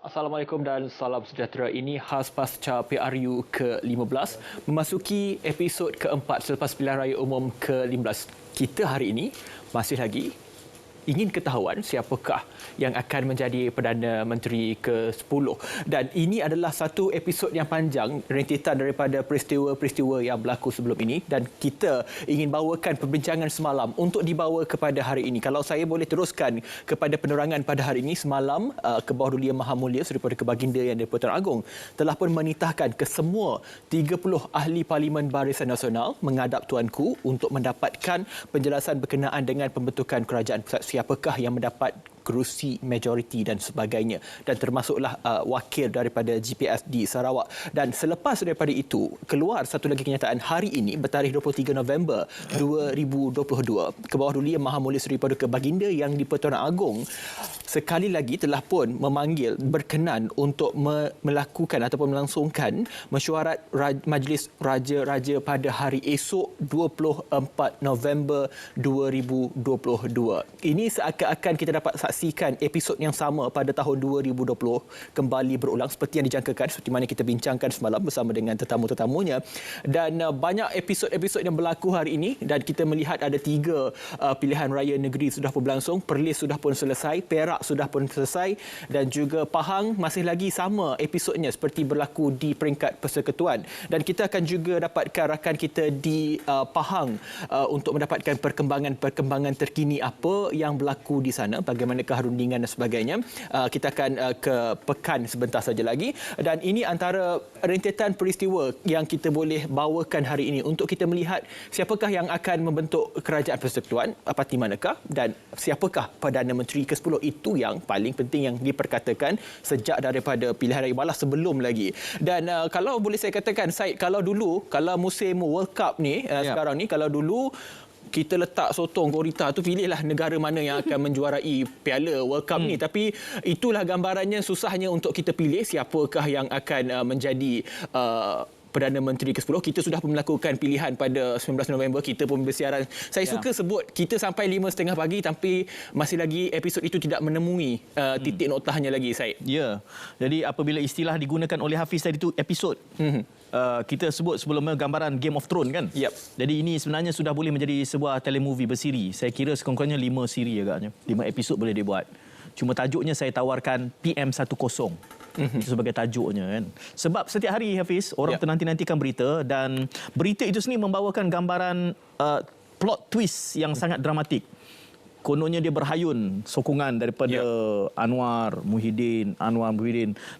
Assalamualaikum dan salam sejahtera. Ini khas pasca PRU ke-15 memasuki episod keempat selepas pilihan raya umum ke-15. Kita hari ini masih lagi ingin ketahuan siapakah yang akan menjadi Perdana Menteri ke-10. Dan ini adalah satu episod yang panjang, rentetan daripada peristiwa-peristiwa yang berlaku sebelum ini. Dan kita ingin bawakan perbincangan semalam untuk dibawa kepada hari ini. Kalau saya boleh teruskan kepada penerangan pada hari ini, semalam Kebawah Maha Mulia Seri Perdana Baginda Yang di-Pertuan Agong telah pun menitahkan ke semua 30 ahli Parlimen Barisan Nasional menghadap Tuanku untuk mendapatkan penjelasan berkenaan dengan pembentukan kerajaan pusat. Siapakah yang mendapat kerusi majoriti dan sebagainya, dan termasuklah wakil daripada GPS di Sarawak. Dan selepas daripada itu keluar satu lagi kenyataan hari ini bertarikh 23 November 2022. Kebawah Maha Mulia Seri Perdana Baginda Yang di-Pertuan Agong sekali lagi telah pun memanggil berkenan untuk melakukan ataupun melangsungkan mesyuarat Majlis Raja-Raja pada hari esok 24 November 2022. Ini seakan-akan kita dapat saksikan episod yang sama pada tahun 2020 kembali berulang seperti yang dijangkakan, seperti mana kita bincangkan semalam bersama dengan tetamu-tetamunya. Dan banyak episod-episod yang berlaku hari ini, dan kita melihat ada 3 pilihan raya negeri sudah pun berlangsung. Perlis sudah pun selesai, Perak sudah pun selesai, dan juga Pahang masih lagi sama episodnya seperti berlaku di peringkat persekutuan. Dan kita akan juga dapatkan rakan kita di Pahang untuk mendapatkan perkembangan terkini apa yang berlaku di sana, bagaimanakah rundingan dan sebagainya. Kita akan ke pekan sebentar saja lagi, dan ini antara rentetan peristiwa yang kita boleh bawakan hari ini untuk kita melihat siapakah yang akan membentuk kerajaan persekutuan, parti manakah, dan siapakah Perdana Menteri ke-10. Itu yang paling penting yang diperkatakan sejak daripada pilihan raya, malah sebelum lagi. Dan kalau boleh saya katakan, Syed, kalau musim World Cup ni sekarang ni, kalau dulu kita letak sotong korita tu, pilihlah negara mana yang akan menjuarai Piala World Cup ni. Tapi itulah gambarannya, susahnya untuk kita pilih siapakah yang akan menjadi Perdana Menteri ke-10. Kita sudah pun melakukan pilihan pada 19 November. Kita pun bersiaran. Saya suka sebut kita sampai 5:30 pagi tapi masih lagi episod itu tidak menemui titik noktahnya lagi, Syed. Ya. Jadi apabila istilah digunakan oleh Hafiz tadi itu episod. Kita sebut sebelumnya gambaran Game of Thrones kan? Yep. Jadi ini sebenarnya sudah boleh menjadi sebuah telemovie bersiri. Saya kira sekurang-kurangnya 5 siri agaknya. 5 episod boleh dibuat. Cuma tajuknya saya tawarkan PM10. Itu sebagai tajuknya kan. Sebab setiap hari, Hafiz, orang ternanti-nantikan berita, dan berita itu sendiri membawakan gambaran plot twist yang sangat dramatik. Kononnya dia berhayun sokongan daripada Anwar Muhyiddin.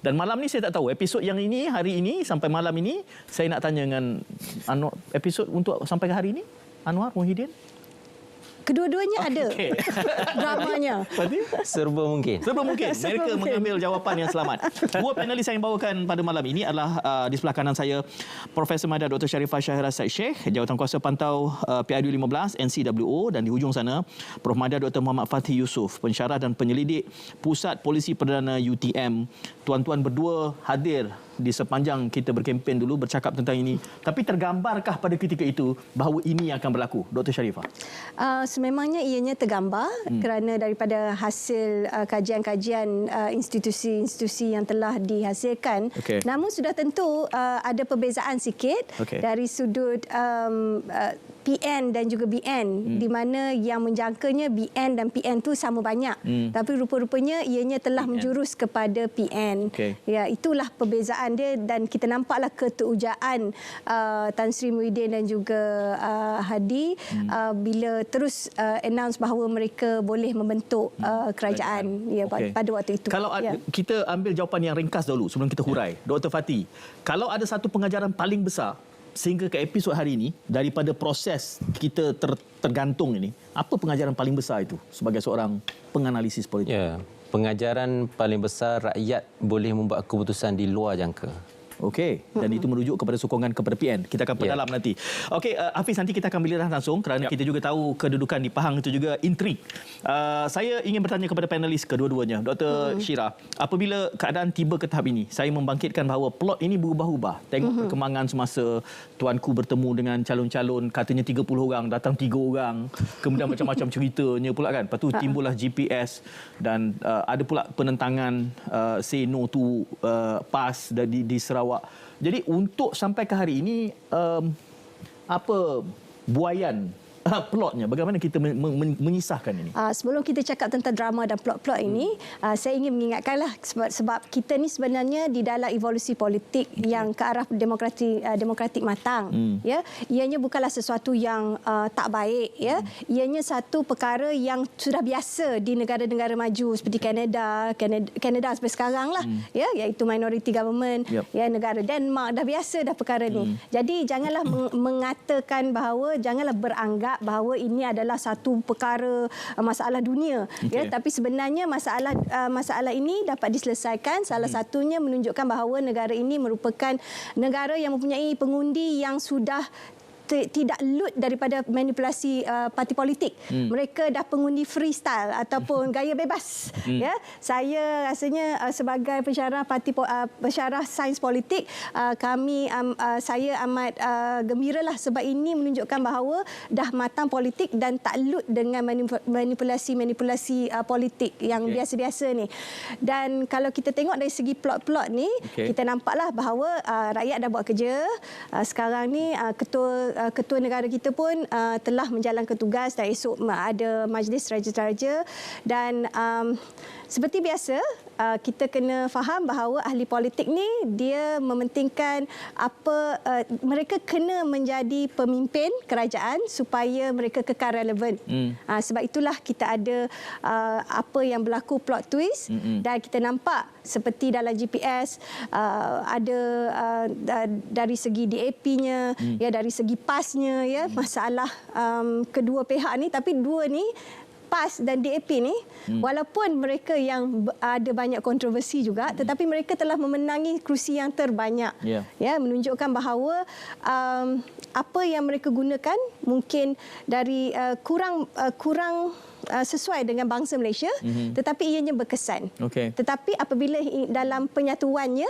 Dan malam ni saya tak tahu episod yang ini, hari ini sampai malam ini, saya nak tanya dengan Anwar, episod untuk sampai ke hari ini Anwar Muhyiddin. Kedua-duanya ada dramanya. Serba mungkin. Mereka mengambil jawapan yang selamat. Dua panelis yang bawakan pada malam ini adalah di sebelah kanan saya Profesor Madya Dr. Sharifah Shahira Said Sheikh, Jawatankuasa Pantau PRU 15 NCWO, dan di hujung sana Prof Madya Dr. Muhammad Fathi Yusof, pensyarah dan penyelidik Pusat Polisi Perdana UTM. Tuan-tuan berdua hadir di sepanjang kita berkempen dulu bercakap tentang ini. Tapi tergambarkah pada ketika itu bahawa ini yang akan berlaku, Dr. Sharifah? Sememangnya ianya tergambar kerana daripada hasil kajian-kajian institusi-institusi yang telah dihasilkan. Namun sudah tentu ada perbezaan sikit dari sudut PN dan juga BN, di mana yang menjangkanya BN dan PN tu sama banyak. Tapi rupa-rupanya ianya telah menjurus kepada PN. Ya, itulah perbezaan dia, dan kita nampaklah keterujaan Tan Sri Muhyiddin dan juga Hadi bila terus announce bahawa mereka boleh membentuk kerajaan pada waktu itu. Kalau kita ambil jawapan yang ringkas dulu sebelum kita hurai, Dr. Fathi, kalau ada satu pengajaran paling besar sehingga ke episod hari ini daripada proses kita tergantung ini, apa pengajaran paling besar itu sebagai seorang penganalisis politik? Pengajaran paling besar, rakyat boleh membuat keputusan di luar jangka. Okey, dan itu merujuk kepada sokongan kepada PN. Kita akan perdalam nanti. Okey, Hafiz, nanti kita akan berlidah langsung kerana kita juga tahu kedudukan di Pahang itu juga intrik. Saya ingin bertanya kepada panelis kedua-duanya. Dr. Shira, apabila keadaan tiba ke tahap ini, saya membangkitkan bahawa plot ini berubah-ubah. Tengok perkembangan semasa tuanku bertemu dengan calon-calon, katanya 30 orang, datang 3 orang. Kemudian macam-macam ceritanya pula kan. Lepas tu timbullah GPS dan ada pula penentangan say no to PAS di Sarawak. Jadi untuk sampai ke hari ini apa buayan plotnya? Bagaimana kita menyisahkan ini? Sebelum kita cakap tentang drama dan plot-plot ini, saya ingin mengingatkanlah sebab kita ni sebenarnya di dalam evolusi politik yang ke arah demokratik matang. Ya, ianya bukanlah sesuatu yang tak baik. Ya, ianya satu perkara yang sudah biasa di negara-negara maju seperti Kanada sampai sekarang lah. Ya, iaitu minority government. Ya, negara Denmark dah biasa dah perkara ni. Jadi janganlah mengatakan bahawa, janganlah beranggap bahawa ini adalah satu perkara masalah dunia, ya, tapi sebenarnya masalah ini dapat diselesaikan. Salah satunya menunjukkan bahawa negara ini merupakan negara yang mempunyai pengundi yang sudah tidak lut daripada manipulasi parti politik. Mereka dah pengundi freestyle ataupun gaya bebas. Ya, saya rasanya sebagai pensyarah pensyarah sains politik, saya amat gembiralah sebab ini menunjukkan bahawa dah matang politik dan tak lut dengan manipulasi politik yang biasa-biasa ni. Dan kalau kita tengok dari segi plot-plot ni, kita nampaklah bahawa rakyat dah buat kerja. Sekarang ni ketua negara kita pun telah menjalankan tugas dan esok ada majlis raja-raja dan seperti biasa kita kena faham bahawa ahli politik ni dia mementingkan mereka kena menjadi pemimpin kerajaan supaya mereka kekal relevan. Sebab itulah kita ada apa yang berlaku plot twist dan kita nampak seperti dalam GPS ada dari segi DAP-nya, ya, dari segi PAS-nya, ya, masalah kedua pihak ni, tapi dua ni PAS dan DAP ni, walaupun mereka yang ada banyak kontroversi juga, tetapi mereka telah memenangi kerusi yang terbanyak. Ya, menunjukkan bahawa apa yang mereka gunakan mungkin dari kurang sesuai dengan bangsa Malaysia, tetapi ianya berkesan. Tetapi apabila dalam penyatuannya,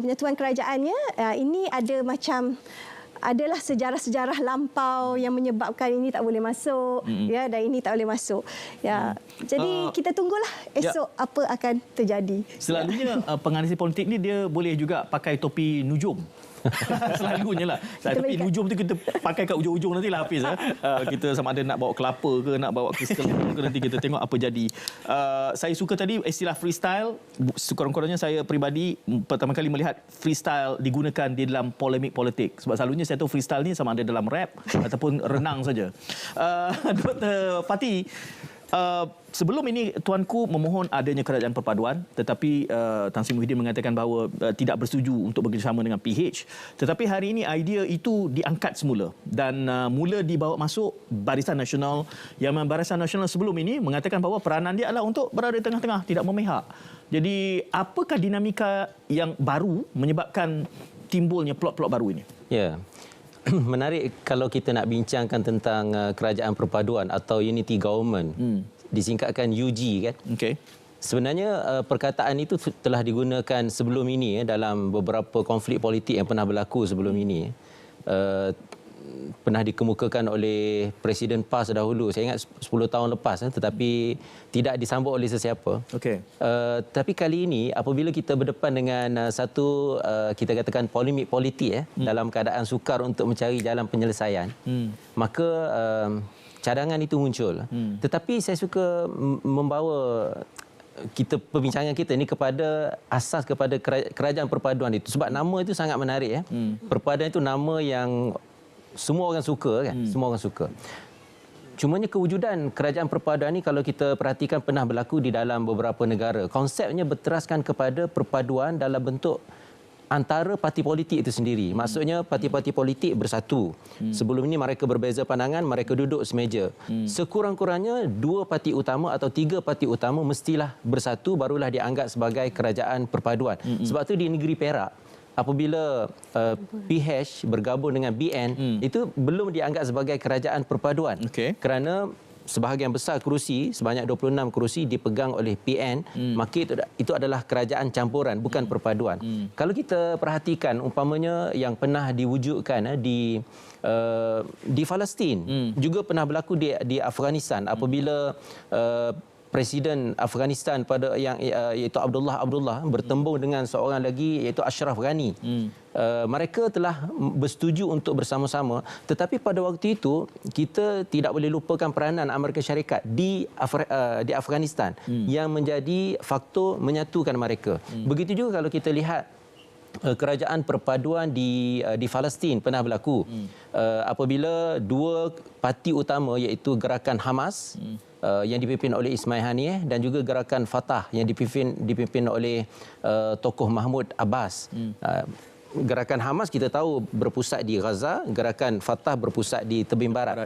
penyatuan kerajaannya, ini ada macam adalah sejarah-sejarah lampau yang menyebabkan ini tak boleh masuk, ya, dan ini tak boleh masuk. Ya, jadi kita tunggulah esok apa akan terjadi. Selalunya penganalisis politik ni dia boleh juga pakai topi nujum. Selalunya lah. Tapi nujum tu kita pakai kat ujung-ujung nantilah, Hafiz. Kita sama ada nak bawa kelapa ke, nak bawa kristal ke, nanti kita tengok apa jadi. Saya suka tadi istilah freestyle. Sekurang-kurangnya saya peribadi pertama kali melihat freestyle digunakan di dalam polemik politik. Sebab selalunya saya tahu freestyle ni sama ada dalam rap ataupun renang saja. Dr. Fatty, sebelum ini tuanku memohon adanya kerajaan perpaduan, tetapi Tan Sri Muhyiddin mengatakan bahawa tidak bersetuju untuk bekerjasama dengan PH. Tetapi hari ini idea itu diangkat semula dan mula dibawa masuk Barisan Nasional, yang Barisan Nasional sebelum ini mengatakan bahawa peranan dia adalah untuk berada di tengah-tengah, tidak memihak. Jadi apakah dinamika yang baru menyebabkan timbulnya plot-plot baru ini? Ya. Menarik kalau kita nak bincangkan tentang kerajaan perpaduan atau unity government, disingkatkan UG kan. Sebenarnya perkataan itu telah digunakan sebelum ini dalam beberapa konflik politik yang pernah berlaku sebelum ini. Pernah dikemukakan oleh Presiden PAS dahulu, saya ingat 10 tahun lepas, tetapi tidak disambut oleh sesiapa. Tapi kali ini apabila kita berdepan dengan satu kita katakan polemik politik dalam keadaan sukar untuk mencari jalan penyelesaian, maka cadangan itu muncul. Tetapi saya suka membawa perbincangan kita ini kepada asas kepada kerajaan perpaduan itu, sebab nama itu sangat menarik. Perpaduan itu nama yang semua orang suka kan, semua orang suka. Cumanya kewujudan kerajaan perpaduan ini kalau kita perhatikan pernah berlaku di dalam beberapa negara. Konsepnya berteraskan kepada perpaduan dalam bentuk antara parti politik itu sendiri. Maksudnya parti-parti politik bersatu. Sebelum ini mereka berbeza pandangan, mereka duduk semeja. Sekurang-kurangnya 2 parti utama atau 3 parti utama mestilah bersatu, barulah dianggap sebagai kerajaan perpaduan. Sebab tu di negeri Perak apabila PH bergabung dengan BN, itu belum dianggap sebagai kerajaan perpaduan. Kerana sebahagian besar kerusi, sebanyak 26 kerusi dipegang oleh PN, maka itu adalah kerajaan campuran, bukan perpaduan. Kalau kita perhatikan umpamanya yang pernah diwujudkan di Palestin, juga pernah berlaku di Afghanistan apabila Presiden Afghanistan iaitu Abdullah bertembung dengan seorang lagi iaitu Ashraf Ghani. Mereka telah bersetuju untuk bersama-sama, tetapi pada waktu itu kita tidak boleh lupakan peranan Amerika Syarikat di Afghanistan yang menjadi faktor menyatukan mereka. Begitu juga kalau kita lihat kerajaan perpaduan di Palestin pernah berlaku apabila dua parti utama iaitu gerakan Hamas yang dipimpin oleh Ismail Haniyeh dan juga gerakan Fatah yang dipimpin oleh tokoh Mahmud Abbas. Gerakan Hamas kita tahu berpusat di Gaza, gerakan Fatah berpusat di tebing barat.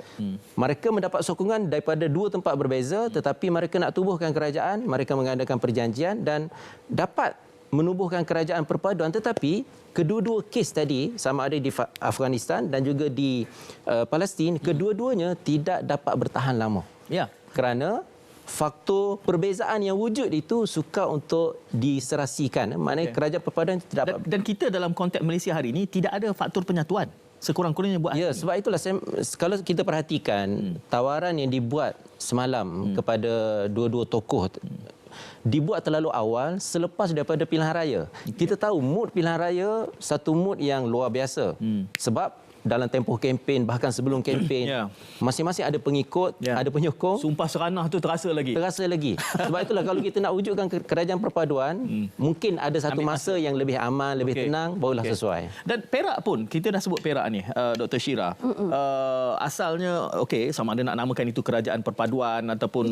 Mereka mendapat sokongan daripada dua tempat berbeza, tetapi mereka nak tubuhkan kerajaan, mereka mengadakan perjanjian dan dapat menubuhkan kerajaan perpaduan. Tetapi kedua-dua kes tadi, sama ada di Afghanistan dan juga di Palestin, kedua-duanya tidak dapat bertahan lama. Kerana faktor perbezaan yang wujud itu sukar untuk diserasikan. Maknanya kerajaan perpaduan tidak dapat. Dan kita dalam konteks Malaysia hari ini tidak ada faktor penyatuan. Sekurang-kurangnya buat. Ya, sebab itulah kalau kita perhatikan tawaran yang dibuat semalam kepada dua-dua tokoh dibuat terlalu awal selepas daripada pilihan raya. Kita tahu mood pilihan raya satu mood yang luar biasa. Sebab dalam tempoh kempen, bahkan sebelum kempen, masing-masing ada pengikut, ada penyokong. Sumpah seranah tu terasa lagi. Sebab itulah kalau kita nak wujudkan kerajaan perpaduan, mungkin ada satu masa yang lebih aman, lebih tenang, barulah sesuai. Dan Perak pun, kita dah sebut Perak ni, Dr. Shira. Asalnya, sama ada nak namakan itu kerajaan perpaduan ataupun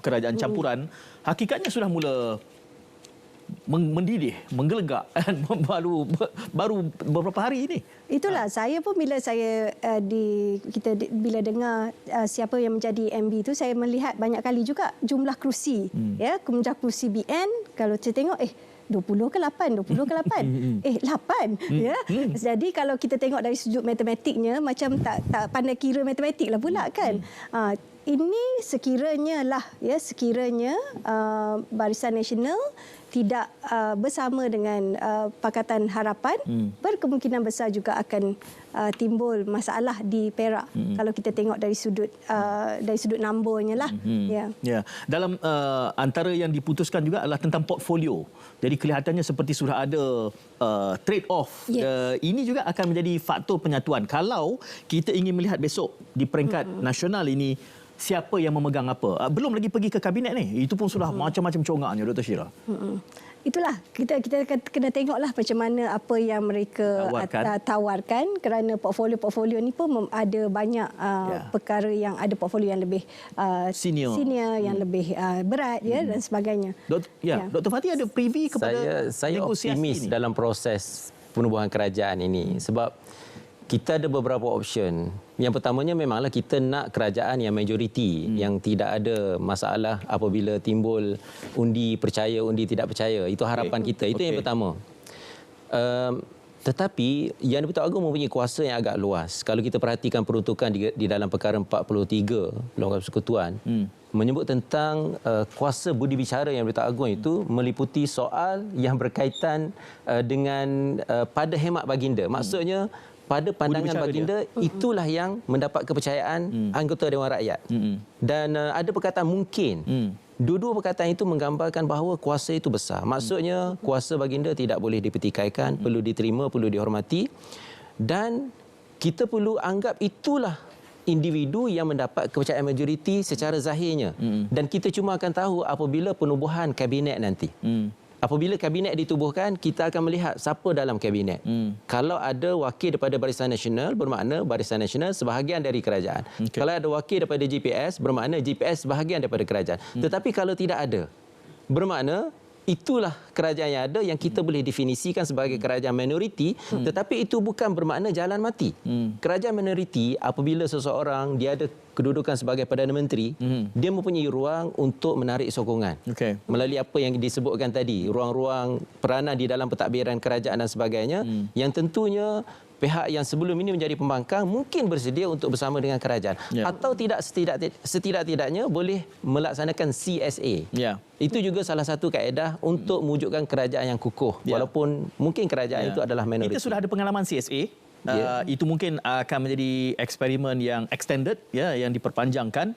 kerajaan campuran, hakikatnya sudah mula mendidih, menggelegak baru beberapa hari ini. Itulah saya pun bila saya bila dengar siapa yang menjadi MB itu, saya melihat banyak kali juga jumlah kerusi. Jumlah kerusi BN kalau saya tengok 20 ke 8, 20 ke 8. 8. Jadi kalau kita tengok dari sudut matematiknya macam tak pandai kira matematik lah pula kan. Ini sekiranya Barisan Nasional tidak bersama dengan Pakatan Harapan, berkemungkinan besar juga akan timbul masalah di Perak kalau kita tengok dari sudut numbernya lah. Dalam antara yang diputuskan juga adalah tentang portfolio. Jadi kelihatannya seperti sudah ada trade off. Ini juga akan menjadi faktor penyatuan. Kalau kita ingin melihat besok di peringkat nasional ini siapa yang memegang apa. Belum lagi pergi ke kabinet ni. Itu pun sudah macam-macam congaknya, Dr. Shira. Itulah, kita kena tengoklah macam mana apa yang mereka tawarkan kerana portfolio ni pun ada banyak perkara yang ada portfolio yang lebih senior yang lebih berat dan sebagainya. Dr. Fatih ada preview kepada saya negosiasi optimis ini dalam proses penubuhan kerajaan ini sebab kita ada beberapa option. Yang pertamanya memanglah kita nak kerajaan yang majoriti, yang tidak ada masalah apabila timbul undi percaya, undi tidak percaya. Itu harapan kita. Itu yang pertama. Tetapi Yang di-Pertuan Agong mempunyai kuasa yang agak luas. Kalau kita perhatikan peruntukan di dalam perkara 43 Undang-Undang Persekutuan, menyebut tentang kuasa budi bicara Yang di-Pertuan Agong itu meliputi soal yang berkaitan dengan pada hemat baginda. Maksudnya pada pandangan baginda itulah yang mendapat kepercayaan anggota Dewan Rakyat. Dan ada perkataan mungkin. Dua-dua perkataan itu menggambarkan bahawa kuasa itu besar. Maksudnya kuasa baginda tidak boleh dipertikaikan, perlu diterima, perlu dihormati. Dan kita perlu anggap itulah individu yang mendapat kepercayaan majoriti secara zahirnya. Dan kita cuma akan tahu apabila penubuhan kabinet nanti. Apabila kabinet ditubuhkan, kita akan melihat siapa dalam kabinet. Kalau ada wakil daripada Barisan Nasional, bermakna Barisan Nasional sebahagian dari kerajaan. Kalau ada wakil daripada GPS, bermakna GPS sebahagian daripada kerajaan. Tetapi kalau tidak ada, bermakna itulah kerajaan yang ada yang kita boleh definisikan sebagai kerajaan minoriti, tetapi itu bukan bermakna jalan mati. Kerajaan minoriti apabila seseorang dia ada kedudukan sebagai Perdana Menteri, dia mempunyai ruang untuk menarik sokongan. Melalui apa yang disebutkan tadi, ruang-ruang peranan di dalam pentadbiran kerajaan dan sebagainya, yang tentunya pihak yang sebelum ini menjadi pembangkang mungkin bersedia untuk bersama dengan kerajaan, atau tidak setidak-tidaknya boleh melaksanakan CSA. Itu juga salah satu kaedah untuk mewujudkan kerajaan yang kukuh, walaupun mungkin kerajaan itu adalah minoriti. Kita sudah ada pengalaman CSA. Itu mungkin akan menjadi eksperimen yang extended, yang diperpanjangkan,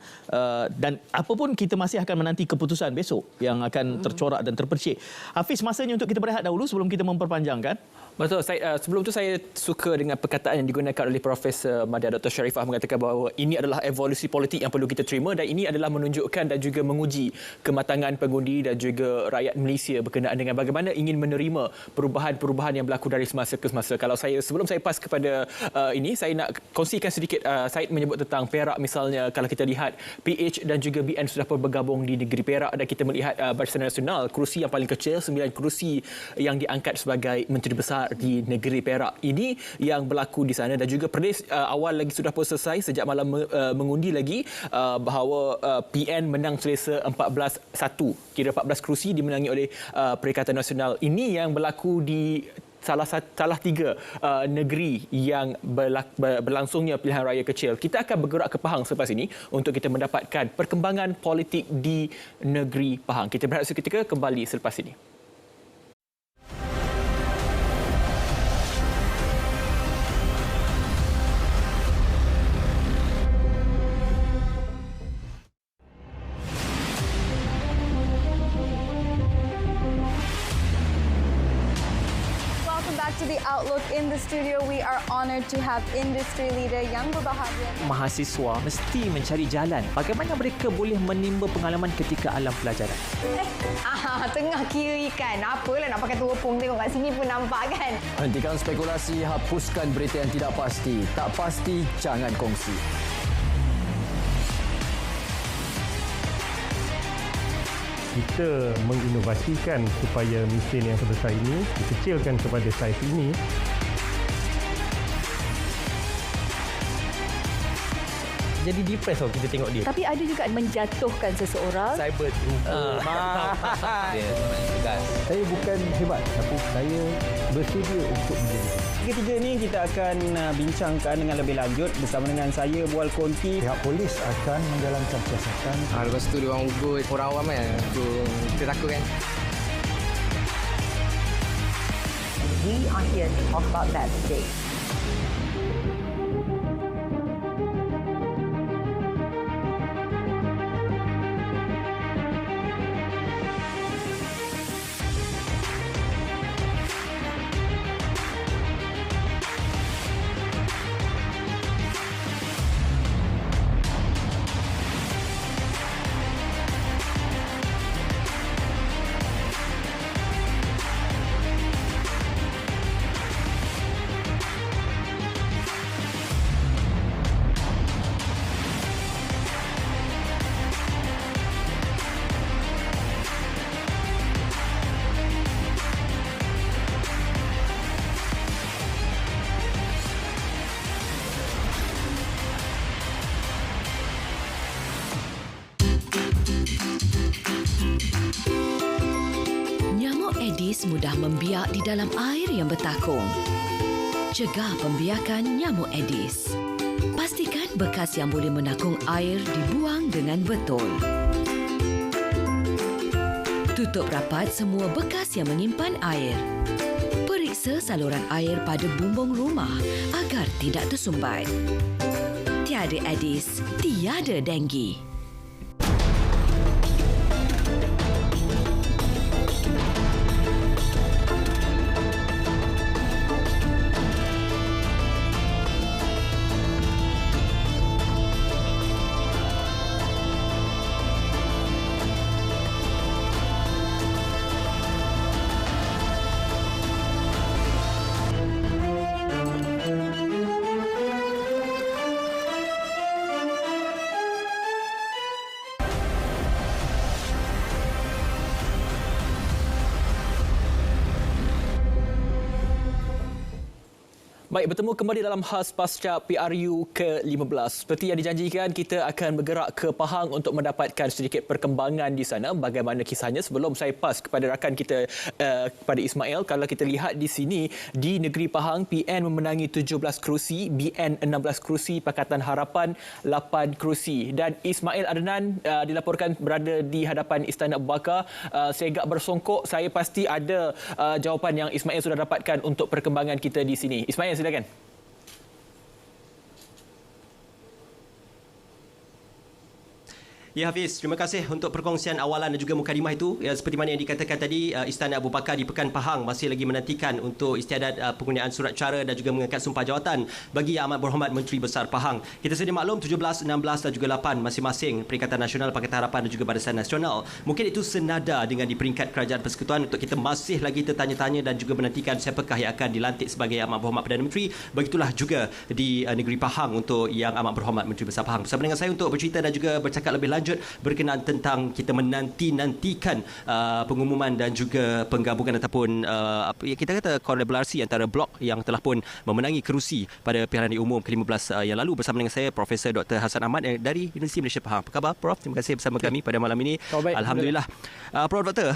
dan apapun kita masih akan menanti keputusan besok yang akan tercorak dan terpercik. Hafiz, masanya untuk kita berehat dahulu sebelum kita memperpanjangkan. Betul. Sebelum tu saya suka dengan perkataan yang digunakan oleh Profesor Madya Dr. Sharifah mengatakan bahawa ini adalah evolusi politik yang perlu kita terima, dan ini adalah menunjukkan dan juga menguji kematangan pengundi dan juga rakyat Malaysia berkenaan dengan bagaimana ingin menerima perubahan-perubahan yang berlaku dari semasa ke semasa. Kalau sebelum saya pas kepada ini, saya nak kongsikan sedikit. Said menyebut tentang Perak misalnya. Kalau kita lihat PH dan juga BN sudah pun bergabung di negeri Perak, dan kita melihat Barisan Nasional, kerusi yang paling kecil, 9 kerusi yang diangkat sebagai Menteri Besar di negeri Perak. Ini yang berlaku di sana, dan juga Perlis awal lagi sudah pun selesai sejak malam mengundi lagi bahawa PN menang selesa 14-1. Kira 14 kerusi dimenangi oleh Perikatan Nasional. Ini yang berlaku di salah 3 negeri yang berlangsungnya pilihan raya kecil. Kita akan bergerak ke Pahang selepas ini untuk kita mendapatkan perkembangan politik di negeri Pahang. Kita berehat seketika, kembali selepas ini. Outlook in the studio, we are honored to have industry leader yang berbahagia. Mahasiswa mesti mencari jalan bagaimana mereka boleh menimba pengalaman ketika alam pelajaran. Tengah kira ikan. Apalah nak pakai teropong, tengok kat sini pun nampak kan. Hentikan spekulasi, hapuskan berita yang tidak pasti. Tak pasti, jangan kongsi. Kita menginovasikan supaya mesin yang sebesar ini dikecilkan kepada saiz ini. Jadi depress kalau kita tengok dia. Tapi ada juga menjatuhkan seseorang. Cyber Saya bukan hebat, tapi saya bersedia untuk menjadi. Ketiga ni kita akan bincangkan dengan lebih lanjut bersama dengan saya, Bual Konti. Pihak polis akan menjalankan siasatan. Lepas tu diorang ugur orang awam kan. Kita takut kan. We are here to talk about that today. Aedes mudah membiak di dalam air yang bertakung. Cegah pembiakan nyamuk Aedes. Pastikan bekas yang boleh menakung air dibuang dengan betul. Tutup rapat semua bekas yang menyimpan air. Periksa saluran air pada bumbung rumah agar tidak tersumbat. Tiada Aedes, tiada denggi. Baik, bertemu kembali dalam khas pasca PRU ke-15. Seperti yang dijanjikan, kita akan bergerak ke Pahang untuk mendapatkan sedikit perkembangan di sana. Bagaimana kisahnya? Sebelum saya pas kepada rakan kita, kepada Ismail, kalau kita lihat di sini, di negeri Pahang, PN memenangi 17 kerusi, BN 16 kerusi, Pakatan Harapan 8 kerusi. Dan Ismail Adnan dilaporkan berada di hadapan Istana Abu Bakar. Saya agak bersongkok, saya pasti ada jawapan yang Ismail sudah dapatkan untuk perkembangan kita di sini. Ismail, silakan. Ya Hafiz, terima kasih untuk perkongsian awalan dan juga mukadimah itu. Ya, seperti mana yang dikatakan tadi, Istana Abu Bakar di Pekan Pahang masih lagi menantikan untuk istiadat penggunaan surat cara dan juga mengangkat sumpah jawatan bagi Yang Amat Berhormat Menteri Besar Pahang. Kita sedia maklum 17, 16 dan juga 8 masing-masing Perikatan Nasional, Pakatan Harapan dan juga Barisan Nasional. Mungkin itu senada dengan di peringkat Kerajaan Persekutuan untuk kita masih lagi tertanya-tanya dan juga menantikan siapakah yang akan dilantik sebagai Yang Amat Berhormat Perdana Menteri. Begitulah juga di negeri Pahang untuk Yang Amat Berhormat Menteri Besar Pahang. Bersama dengan saya untuk bercerita dan juga bercakap lebih lanjut berkenaan tentang kita menanti-nantikan pengumuman dan juga penggabungan ataupun kita kata kolaborasi antara blok yang telah pun memenangi kerusi pada Pilihan Umum ke-15 yang lalu. Bersama dengan saya Profesor Dr. Hassan Ahmad dari Universiti Malaysia Pahang. Apa khabar Prof? Terima kasih bersama kami pada malam ini. Alhamdulillah. Prof Dr,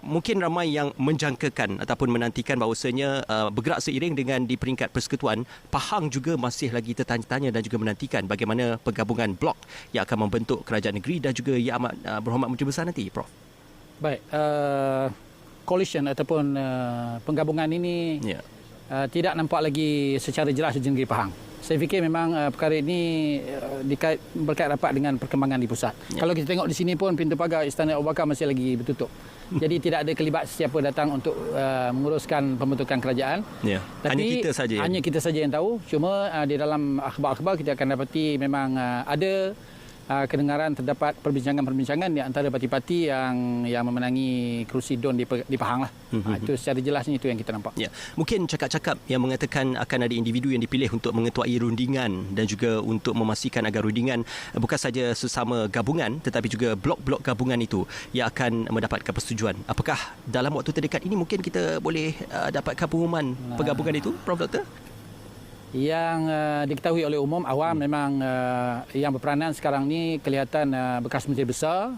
mungkin ramai yang menjangkakan ataupun menantikan bahawasanya bergerak seiring dengan di peringkat persekutuan, Pahang juga masih lagi tertanya-tanya dan juga menantikan bagaimana penggabungan blok yang akan membentuk kerajaan negeri dan juga Yang Amat Berhormat Menteri Besar nanti, Prof. Baik, coalition ataupun penggabungan ini tidak nampak lagi secara jelas di negeri Pahang. Saya fikir memang perkara ini berkait rapat dengan perkembangan di pusat. Kalau kita tengok di sini pun pintu pagar Istana Abu Bakar masih lagi bertutup. Jadi tidak ada kelibat sesiapa datang untuk menguruskan pembentukan kerajaan. Tapi hanya kita saja yang tahu. Cuma di dalam akhbar-akhbar kita akan dapati memang ada kedengaran terdapat perbincangan-perbincangan di antara parti-parti yang memenangi kerusi DUN di Pahang lah. Itu secara jelasnya itu yang kita nampak. Ya. Mungkin cakap-cakap yang mengatakan akan ada individu yang dipilih untuk mengetuai rundingan dan juga untuk memastikan agar rundingan bukan saja sesama gabungan tetapi juga blok-blok gabungan itu yang akan mendapatkan persetujuan. Apakah dalam waktu terdekat ini mungkin kita boleh dapatkan pengumuman penggabungan itu, Prof Doktor? Yang diketahui oleh umum awam memang yang berperanan sekarang ni kelihatan bekas menteri besar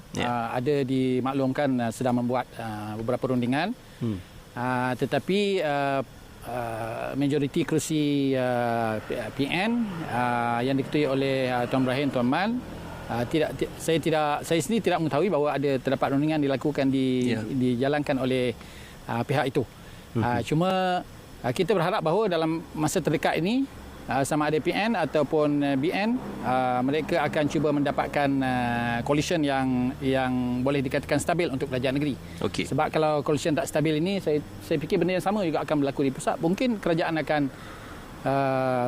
ada dimaklumkan sedang membuat beberapa rundingan tetapi majoriti kerusi PN yang diketahui oleh Tuan Ibrahim Tuan Man saya sendiri tidak mengetahui bahawa ada terdapat rundingan dilakukan dijalankan oleh pihak itu. Cuma kita berharap bahawa dalam masa terdekat ini sama ada PN ataupun BN mereka akan cuba mendapatkan coalition yang boleh dikatakan stabil untuk kerajaan negeri. Sebab kalau coalition tak stabil ini saya fikir benda yang sama juga akan berlaku di pusat. Mungkin kerajaan akan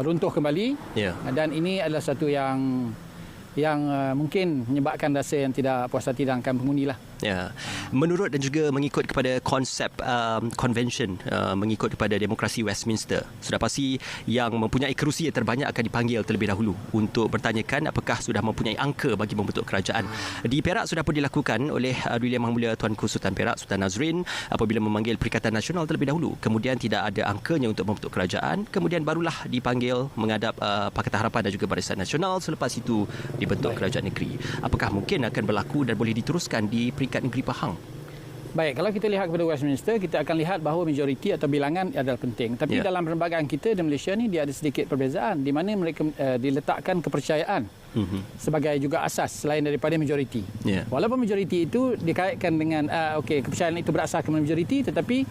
runtuh kembali dan ini adalah satu yang mungkin menyebabkan rasa yang tidak puas hati dan akan penghuni lah. Ya. Menurut dan juga mengikut kepada konsep convention, mengikut kepada demokrasi Westminster, sudah pasti yang mempunyai kerusi yang terbanyak akan dipanggil terlebih dahulu untuk bertanyakan apakah sudah mempunyai angka bagi membentuk kerajaan. Di Perak sudah pun dilakukan oleh Duli Yang Maha Mulia Tuanku Sultan Perak Sultan Nazrin apabila memanggil Perikatan Nasional terlebih dahulu. Kemudian tidak ada angkanya untuk membentuk kerajaan, kemudian barulah dipanggil menghadap Pakatan Harapan dan juga Barisan Nasional, selepas itu dibentuk kerajaan negeri. Apakah mungkin akan berlaku dan boleh diteruskan di peringkat negeri Pahang? Baik, kalau kita lihat kepada Westminster, kita akan lihat bahawa majoriti atau bilangan adalah penting. Tapi dalam perlembagaan kita di Malaysia ni dia ada sedikit perbezaan di mana mereka diletakkan kepercayaan sebagai juga asas selain daripada majoriti. Walaupun majoriti itu dikaitkan dengan kepercayaan itu berasaskan majoriti, tetapi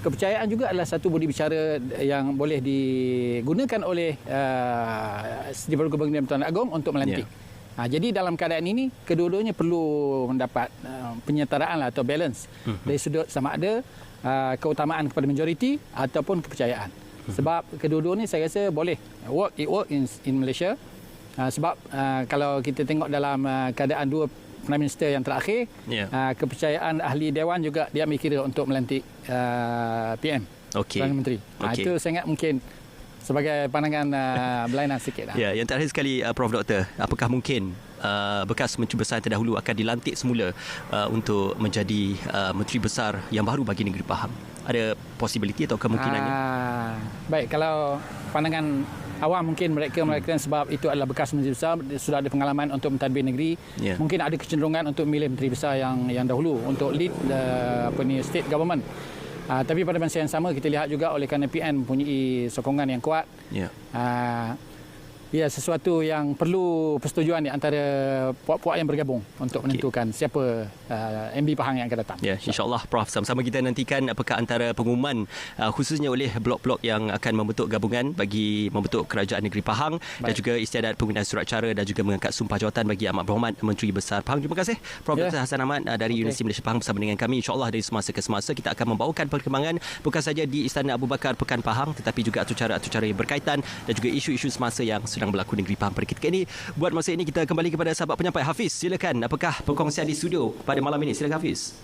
kepercayaan juga adalah satu budi bicara yang boleh digunakan oleh Sdn Bernam Tuan Agong untuk melantik. Jadi dalam keadaan ini kedua-duanya perlu mendapat penyetaraan atau balance dari sudut sama ada keutamaan kepada majoriti ataupun kepercayaan. Sebab kedua-duanya saya rasa boleh work in Malaysia. Sebab kalau kita tengok dalam keadaan dua Prime Minister yang terakhir, kepercayaan ahli Dewan juga dia ambil kira untuk melantik PM, Perdana Menteri. Itu sangat mungkin sebagai pandangan berlainan sikit. Ya, yang terakhir sekali Prof Doktor, apakah mungkin bekas Menteri Besar yang terdahulu akan dilantik semula untuk menjadi Menteri Besar yang baru bagi negeri Pahang? Ada possibility atau kemungkinannya? Baik, kalau pandangan awam mungkin mereka sebab itu adalah bekas Menteri Besar, sudah ada pengalaman untuk mentadbir negeri, mungkin ada kecenderungan untuk memilih Menteri Besar yang dahulu untuk lead state government. Tapi pada masa yang sama kita lihat juga oleh kerana PN mempunyai sokongan yang kuat, sesuatu yang perlu persetujuan di antara puak-puak yang bergabung untuk menentukan siapa MB Pahang yang akan datang. Ya, insya-Allah Prof. Sama-sama kita nantikan apakah antara pengumuman khususnya oleh blok-blok yang akan membentuk gabungan bagi membentuk kerajaan negeri Pahang. Baik. Dan juga istiadat penggunaan surat cara dan juga mengangkat sumpah jawatan bagi Ahmad Berhormat Menteri Besar Pahang. Terima kasih Prof. Dr. Hassan Ahmad dari Universiti Malaysia Pahang bersama dengan kami. Insya-Allah dari semasa ke semasa kita akan membawakan perkembangan bukan saja di Istana Abu Bakar Pekan Pahang tetapi juga acara-acara yang berkaitan dan juga isu-isu semasa yang sedang berlaku negeri Pahang pada ketika ini. Buat masa ini kita kembali kepada sahabat penyampai Hafiz. Silakan, apakah perkongsian di studio pada malam ini? Silakan Hafiz.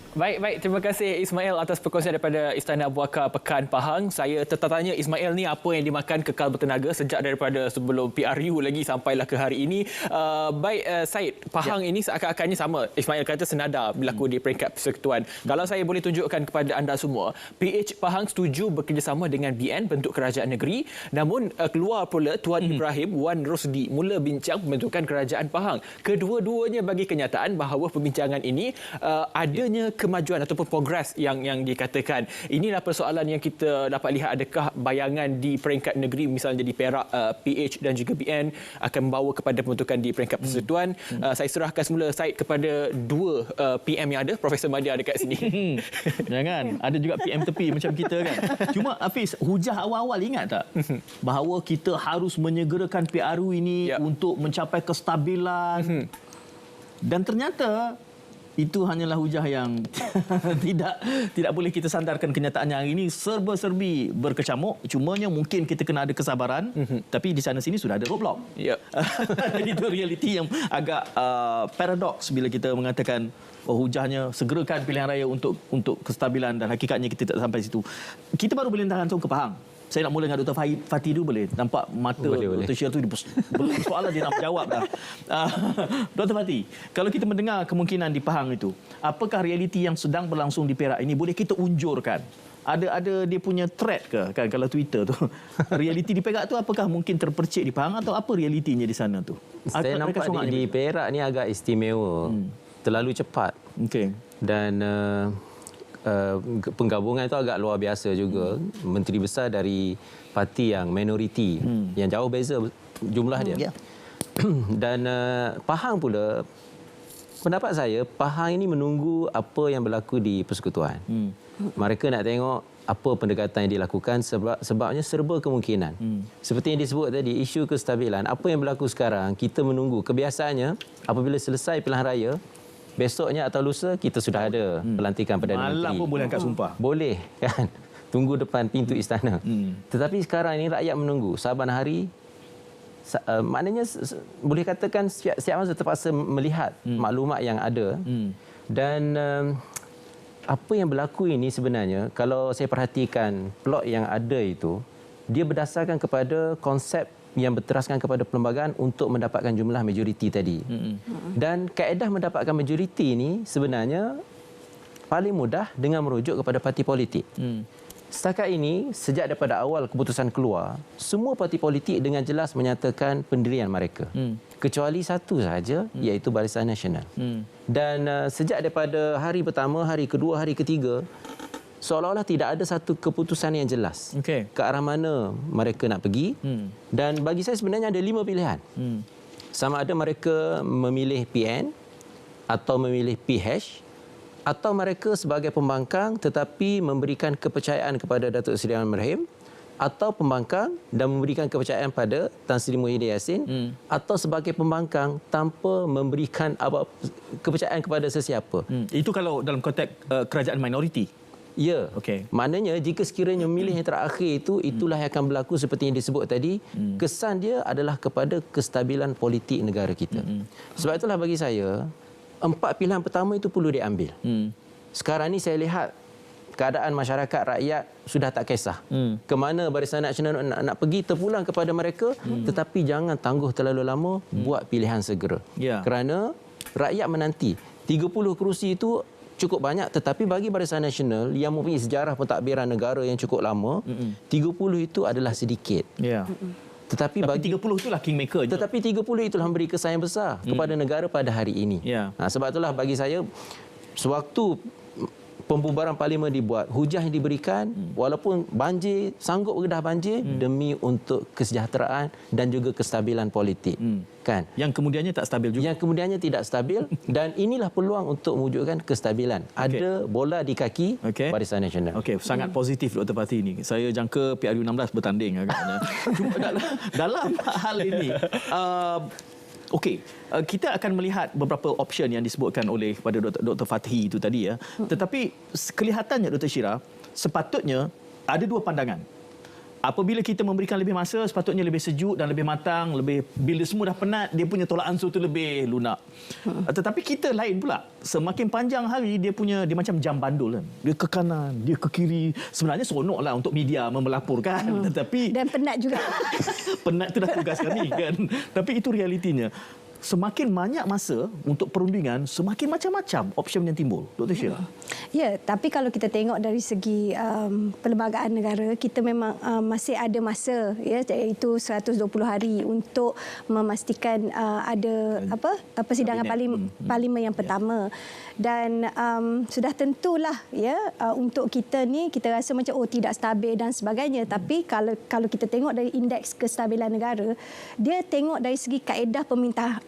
Baik. Terima kasih Ismail atas perkongsian daripada Istana Abu Bakar Pekan Pahang. Saya tertanya Ismail ni apa yang dimakan kekal bertenaga sejak daripada sebelum PRU lagi sampailah ke hari ini. Syed, Pahang ini seakan-akannya sama. Ismail kata senada berlaku di peringkat persekutuan. Kalau saya boleh tunjukkan kepada anda semua, PH Pahang setuju bekerjasama dengan BN bentuk kerajaan negeri. Namun keluar pula Tuan Ibrahim Wan Rosdi mula bincang pembentukan kerajaan Pahang. Kedua-duanya bagi kenyataan bahawa perbincangan ini adanya kemajuan ataupun progres yang dikatakan. Inilah persoalan yang kita dapat lihat, adakah bayangan di peringkat negeri misalnya di Perak, PH dan juga BN akan membawa kepada pembentukan di peringkat persekutuan. Saya serahkan semula Syed kepada dua PM yang ada, Profesor Madia dekat sini. Jangan, ada juga PM tepi macam kita kan. Cuma Hafiz, hujah awal-awal ingat tak bahawa kita harus menyegerakan PRU ini untuk mencapai kestabilan. Dan ternyata itu hanyalah hujah yang tidak boleh kita sandarkan kenyataannya. Hari ini serba-serbi berkecamuk. Cumanya mungkin kita kena ada kesabaran. Tapi di sana-sini sudah ada roadblock. Itu realiti yang agak paradoks bila kita mengatakan hujahnya segerakan pilihan raya untuk kestabilan dan hakikatnya kita tak sampai situ. Kita baru boleh langsung ke Pahang. Saya nak mula dengan Dr. Fatih dulu boleh? Nampak mata Dr. Syir tu soalan dia nak menjawab dah. Dr. Fatih, kalau kita mendengar kemungkinan di Pahang itu, apakah realiti yang sedang berlangsung di Perak ini boleh kita unjurkan? Ada dia punya thread ke kan kalau Twitter tu? Realiti di Perak tu apakah mungkin terpercik di Pahang atau apa realitinya di sana tu? Saya nampak di Perak ni agak istimewa. Terlalu cepat. Okey. Dan penggabungan itu agak luar biasa juga. Menteri Besar dari parti yang minoriti, yang jauh beza jumlah dia. Dan Pahang pula, pendapat saya, Pahang ini menunggu apa yang berlaku di persekutuan. Mereka nak tengok apa pendekatan yang dilakukan sebabnya serba kemungkinan. Seperti yang disebut tadi, isu kestabilan, apa yang berlaku sekarang, kita menunggu. Kebiasaannya, apabila selesai pilihan raya, besoknya atau lusa kita sudah ada pelantikan Perdana Menteri. Malam pun boleh angkat sumpah. Boleh kan? Tunggu depan pintu istana. Tetapi sekarang ini rakyat menunggu. Saban hari, maknanya boleh katakan setiap masa terpaksa melihat maklumat yang ada. Dan apa yang berlaku ini sebenarnya, kalau saya perhatikan plot yang ada itu, dia berdasarkan kepada konsep yang berteraskan kepada perlembagaan untuk mendapatkan jumlah majoriti tadi. Dan kaedah mendapatkan majoriti ini sebenarnya paling mudah dengan merujuk kepada parti politik. Setakat ini, sejak daripada awal keputusan keluar, semua parti politik dengan jelas menyatakan pendirian mereka. Kecuali satu sahaja, iaitu Barisan Nasional. Dan sejak daripada hari pertama, hari kedua, hari ketiga, seolah-olah tidak ada satu keputusan yang jelas ke arah mana mereka nak pergi. Dan bagi saya sebenarnya ada 5 pilihan. Sama ada mereka memilih PN atau memilih PH atau mereka sebagai pembangkang tetapi memberikan kepercayaan kepada Datuk Seri Ahmad Ibrahim, atau pembangkang dan memberikan kepercayaan pada Tan Sri Muhyiddin Yassin, atau sebagai pembangkang tanpa memberikan kepercayaan kepada sesiapa. Itu kalau dalam konteks kerajaan minoriti. Ya, maknanya jika sekiranya memilih yang terakhir itu, itulah yang akan berlaku seperti yang disebut tadi. Kesan dia adalah kepada kestabilan politik negara kita. Sebab itulah bagi saya, 4 pilihan pertama itu perlu diambil. Sekarang ni saya lihat keadaan masyarakat rakyat sudah tak kisah. Ke mana Barisan Nasional nak pergi terpulang kepada mereka, tetapi jangan tangguh terlalu lama, buat pilihan segera. Kerana rakyat menanti. 30 kerusi itu cukup banyak, tetapi bagi Barisan Nasional yang mempunyai sejarah pentadbiran negara yang cukup lama, 30 itu adalah sedikit. Tetapi bagi 30 itulah kingmaker. Tetapi 30 itulah memberi kesan yang besar kepada negara pada hari ini. Sebab itulah bagi saya, sewaktu pembubaran parlimen dibuat, hujah yang diberikan, walaupun banjir, sanggup berkedah banjir demi untuk kesejahteraan dan juga kestabilan politik. Kan? Yang kemudiannya tak stabil juga. Yang kemudiannya tidak stabil dan inilah peluang untuk mewujudkan kestabilan. Ada bola di kaki Barisan Nasional. Sangat positif Dr. Fathi ini. Saya jangka PRU 16 bertanding agaknya. Cuma dalam hal ini kita akan melihat beberapa option yang disebutkan oleh kepada Dr. Fathi itu tadi ya. Tetapi kelihatannya Dr. Shira, sepatutnya ada dua pandangan. Apabila kita memberikan lebih masa, sepatutnya lebih sejuk dan lebih matang, bila semua dah penat, dia punya tolak ansur tu lebih lunak. Tetapi kita lain pula. Semakin panjang hari, dia macam jam bandul kan. Dia ke kanan, dia ke kiri. Sebenarnya seronoklah untuk media melaporkan, tetapi dan penat juga. Penat tu dah tugas kami kan. Tapi itu realitinya. Semakin banyak masa untuk perundingan, semakin macam-macam option yang timbul. Dr. Shira. Ya, tapi kalau kita tengok dari segi perlembagaan negara, kita memang masih ada masa, ya, iaitu 120 hari untuk memastikan ada persidangan parlimen yang pertama. Dan sudah tentulah ya untuk kita ni, kita rasa macam tidak stabil dan sebagainya. Tapi kalau kita tengok dari indeks kestabilan negara, dia tengok dari segi kaedah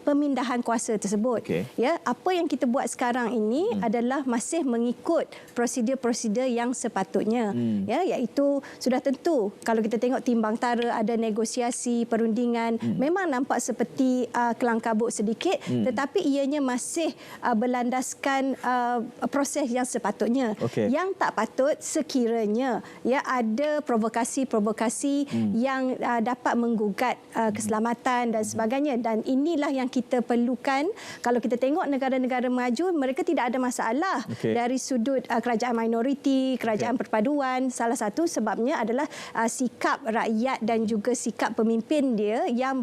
pemindahan kuasa tersebut. Ya, apa yang kita buat sekarang ini adalah masih mengikut prosedur-prosedur yang sepatutnya. Ya, iaitu sudah tentu kalau kita tengok timbang tara, ada negosiasi, perundingan, memang nampak seperti kelang kabut sedikit, tetapi ianya masih berlandaskan proses yang sepatutnya. Yang tak patut sekiranya ya ada provokasi-provokasi yang dapat menggugat keselamatan dan sebagainya, dan inilah yang kita perlukan. Kalau kita tengok negara-negara maju, mereka tidak ada masalah dari sudut kerajaan minoriti, kerajaan perpaduan. Salah satu sebabnya adalah sikap rakyat dan juga sikap pemimpin dia yang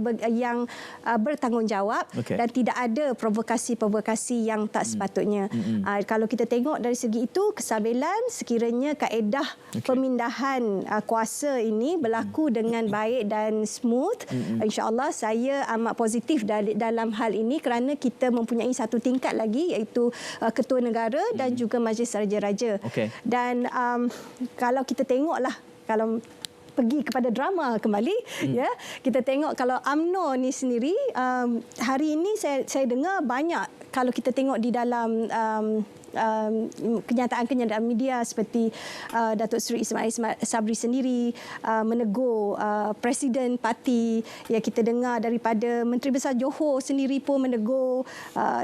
bertanggungjawab dan tidak ada provokasi-provokasi yang tak sepatutnya. Kalau kita tengok dari segi itu, kesabilan sekiranya kaedah pemindahan kuasa ini berlaku dengan baik dan smooth, insya-Allah saya amat positif dalam hal ini kerana kita mempunyai satu tingkat lagi, iaitu Ketua Negara dan juga Majlis Raja-Raja. Dan kalau kita tengoklah, kalau pergi kepada drama kembali, ya, kita tengok kalau UMNO ni sendiri, hari ini saya dengar banyak, kalau kita tengok di dalam kenyataan-kenyataan media seperti Datuk Seri Ismail Sabri sendiri menegur Presiden Parti, ya, kita dengar daripada Menteri Besar Johor sendiri pun menegur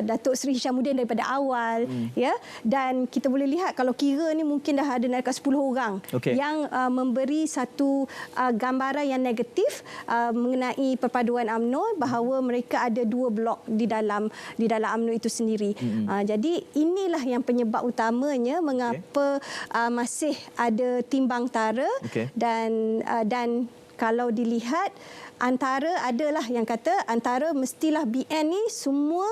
Datuk Seri Hishamuddin daripada awal, ya, dan kita boleh lihat kalau kira ni mungkin dah ada dekat 10 orang yang memberi satu gambaran yang negatif mengenai perpaduan UMNO, bahawa mereka ada 2 blok di dalam UMNO itu sendiri. Jadi inilah yang penyebab utamanya mengapa masih ada timbang tara, dan kalau dilihat antara adalah yang kata antara mestilah BN ni semua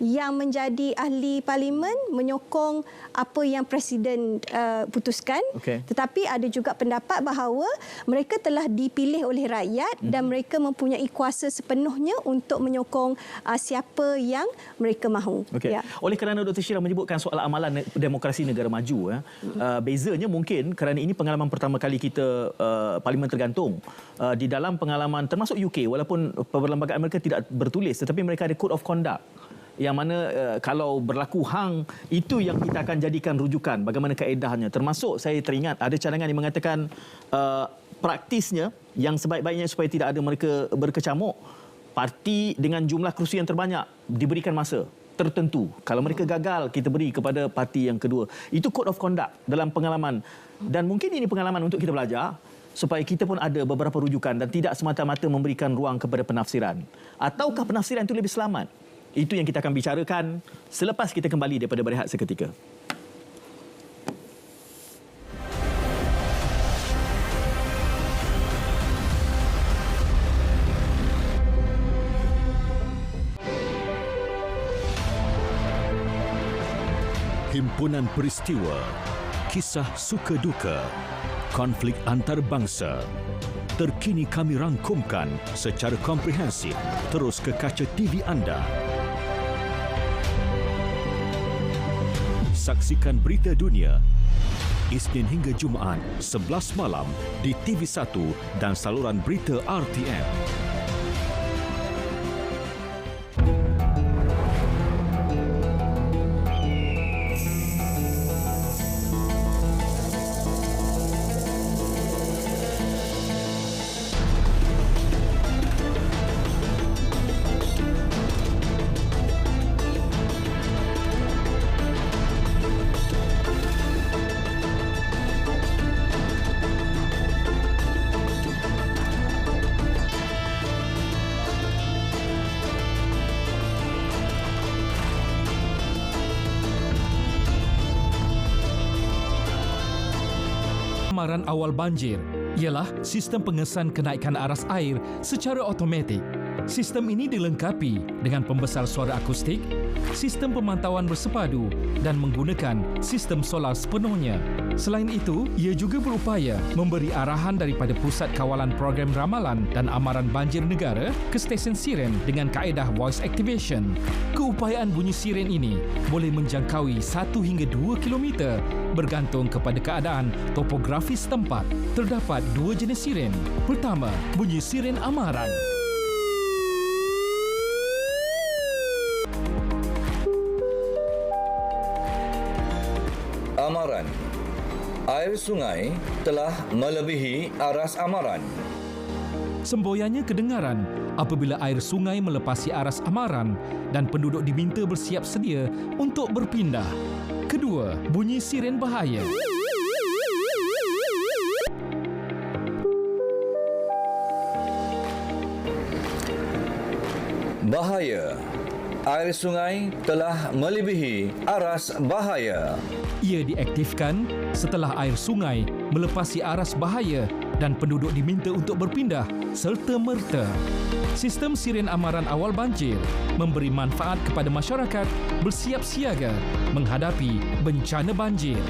yang menjadi ahli parlimen menyokong apa yang Presiden putuskan, tetapi ada juga pendapat bahawa mereka telah dipilih oleh rakyat dan mereka mempunyai kuasa sepenuhnya untuk menyokong siapa yang mereka mahu. Ya. Oleh kerana Dr. Shira menyebutkan soal amalan demokrasi negara maju, bezanya mungkin kerana ini pengalaman pertama kali kita parlimen tergantung. Di dalam pengalaman termasuk UK, walaupun perlembagaan mereka tidak bertulis, tetapi mereka ada Code of Conduct, yang mana kalau berlaku hang, itu yang kita akan jadikan rujukan bagaimana kaedahnya. Termasuk saya teringat ada cadangan yang mengatakan praktisnya yang sebaik-baiknya supaya tidak ada mereka berkecamuk, parti dengan jumlah kerusi yang terbanyak diberikan masa tertentu. Kalau mereka gagal, kita beri kepada parti yang kedua. Itu Code of Conduct dalam pengalaman, dan mungkin ini pengalaman untuk kita belajar supaya kita pun ada beberapa rujukan dan tidak semata-mata memberikan ruang kepada penafsiran. Ataukah penafsiran itu lebih selamat? Itu yang kita akan bicarakan selepas kita kembali daripada berehat seketika. Timpunan peristiwa, kisah suka duka, konflik antarabangsa. Terkini kami rangkumkan secara komprehensif terus ke kaca TV anda. Saksikan Berita Dunia Isnin hingga Jumaat 11 malam di TV1 dan saluran berita RTM. Amaran awal banjir ialah sistem pengesan kenaikan aras air secara automatik. Sistem ini dilengkapi dengan pembesar suara akustik, sistem pemantauan bersepadu dan menggunakan sistem solar sepenuhnya. Selain itu, ia juga berupaya memberi arahan daripada Pusat Kawalan Program Ramalan dan Amaran Banjir Negara ke stesen siren dengan kaedah voice activation. Keupayaan bunyi siren ini boleh menjangkaui 1 hingga 2 kilometer bergantung kepada keadaan topografi setempat. Terdapat 2 jenis siren. Pertama, bunyi siren amaran. Amaran. Air sungai telah melebihi aras amaran. Semboyannya kedengaran apabila air sungai melepasi aras amaran dan penduduk diminta bersiap sedia untuk berpindah. Kedua, bunyi siren bahaya. Bahaya. Air sungai telah melebihi aras bahaya. Ia diaktifkan setelah air sungai melepasi aras bahaya dan penduduk diminta untuk berpindah serta-merta. Sistem siren amaran awal banjir memberi manfaat kepada masyarakat bersiap siaga menghadapi bencana banjir.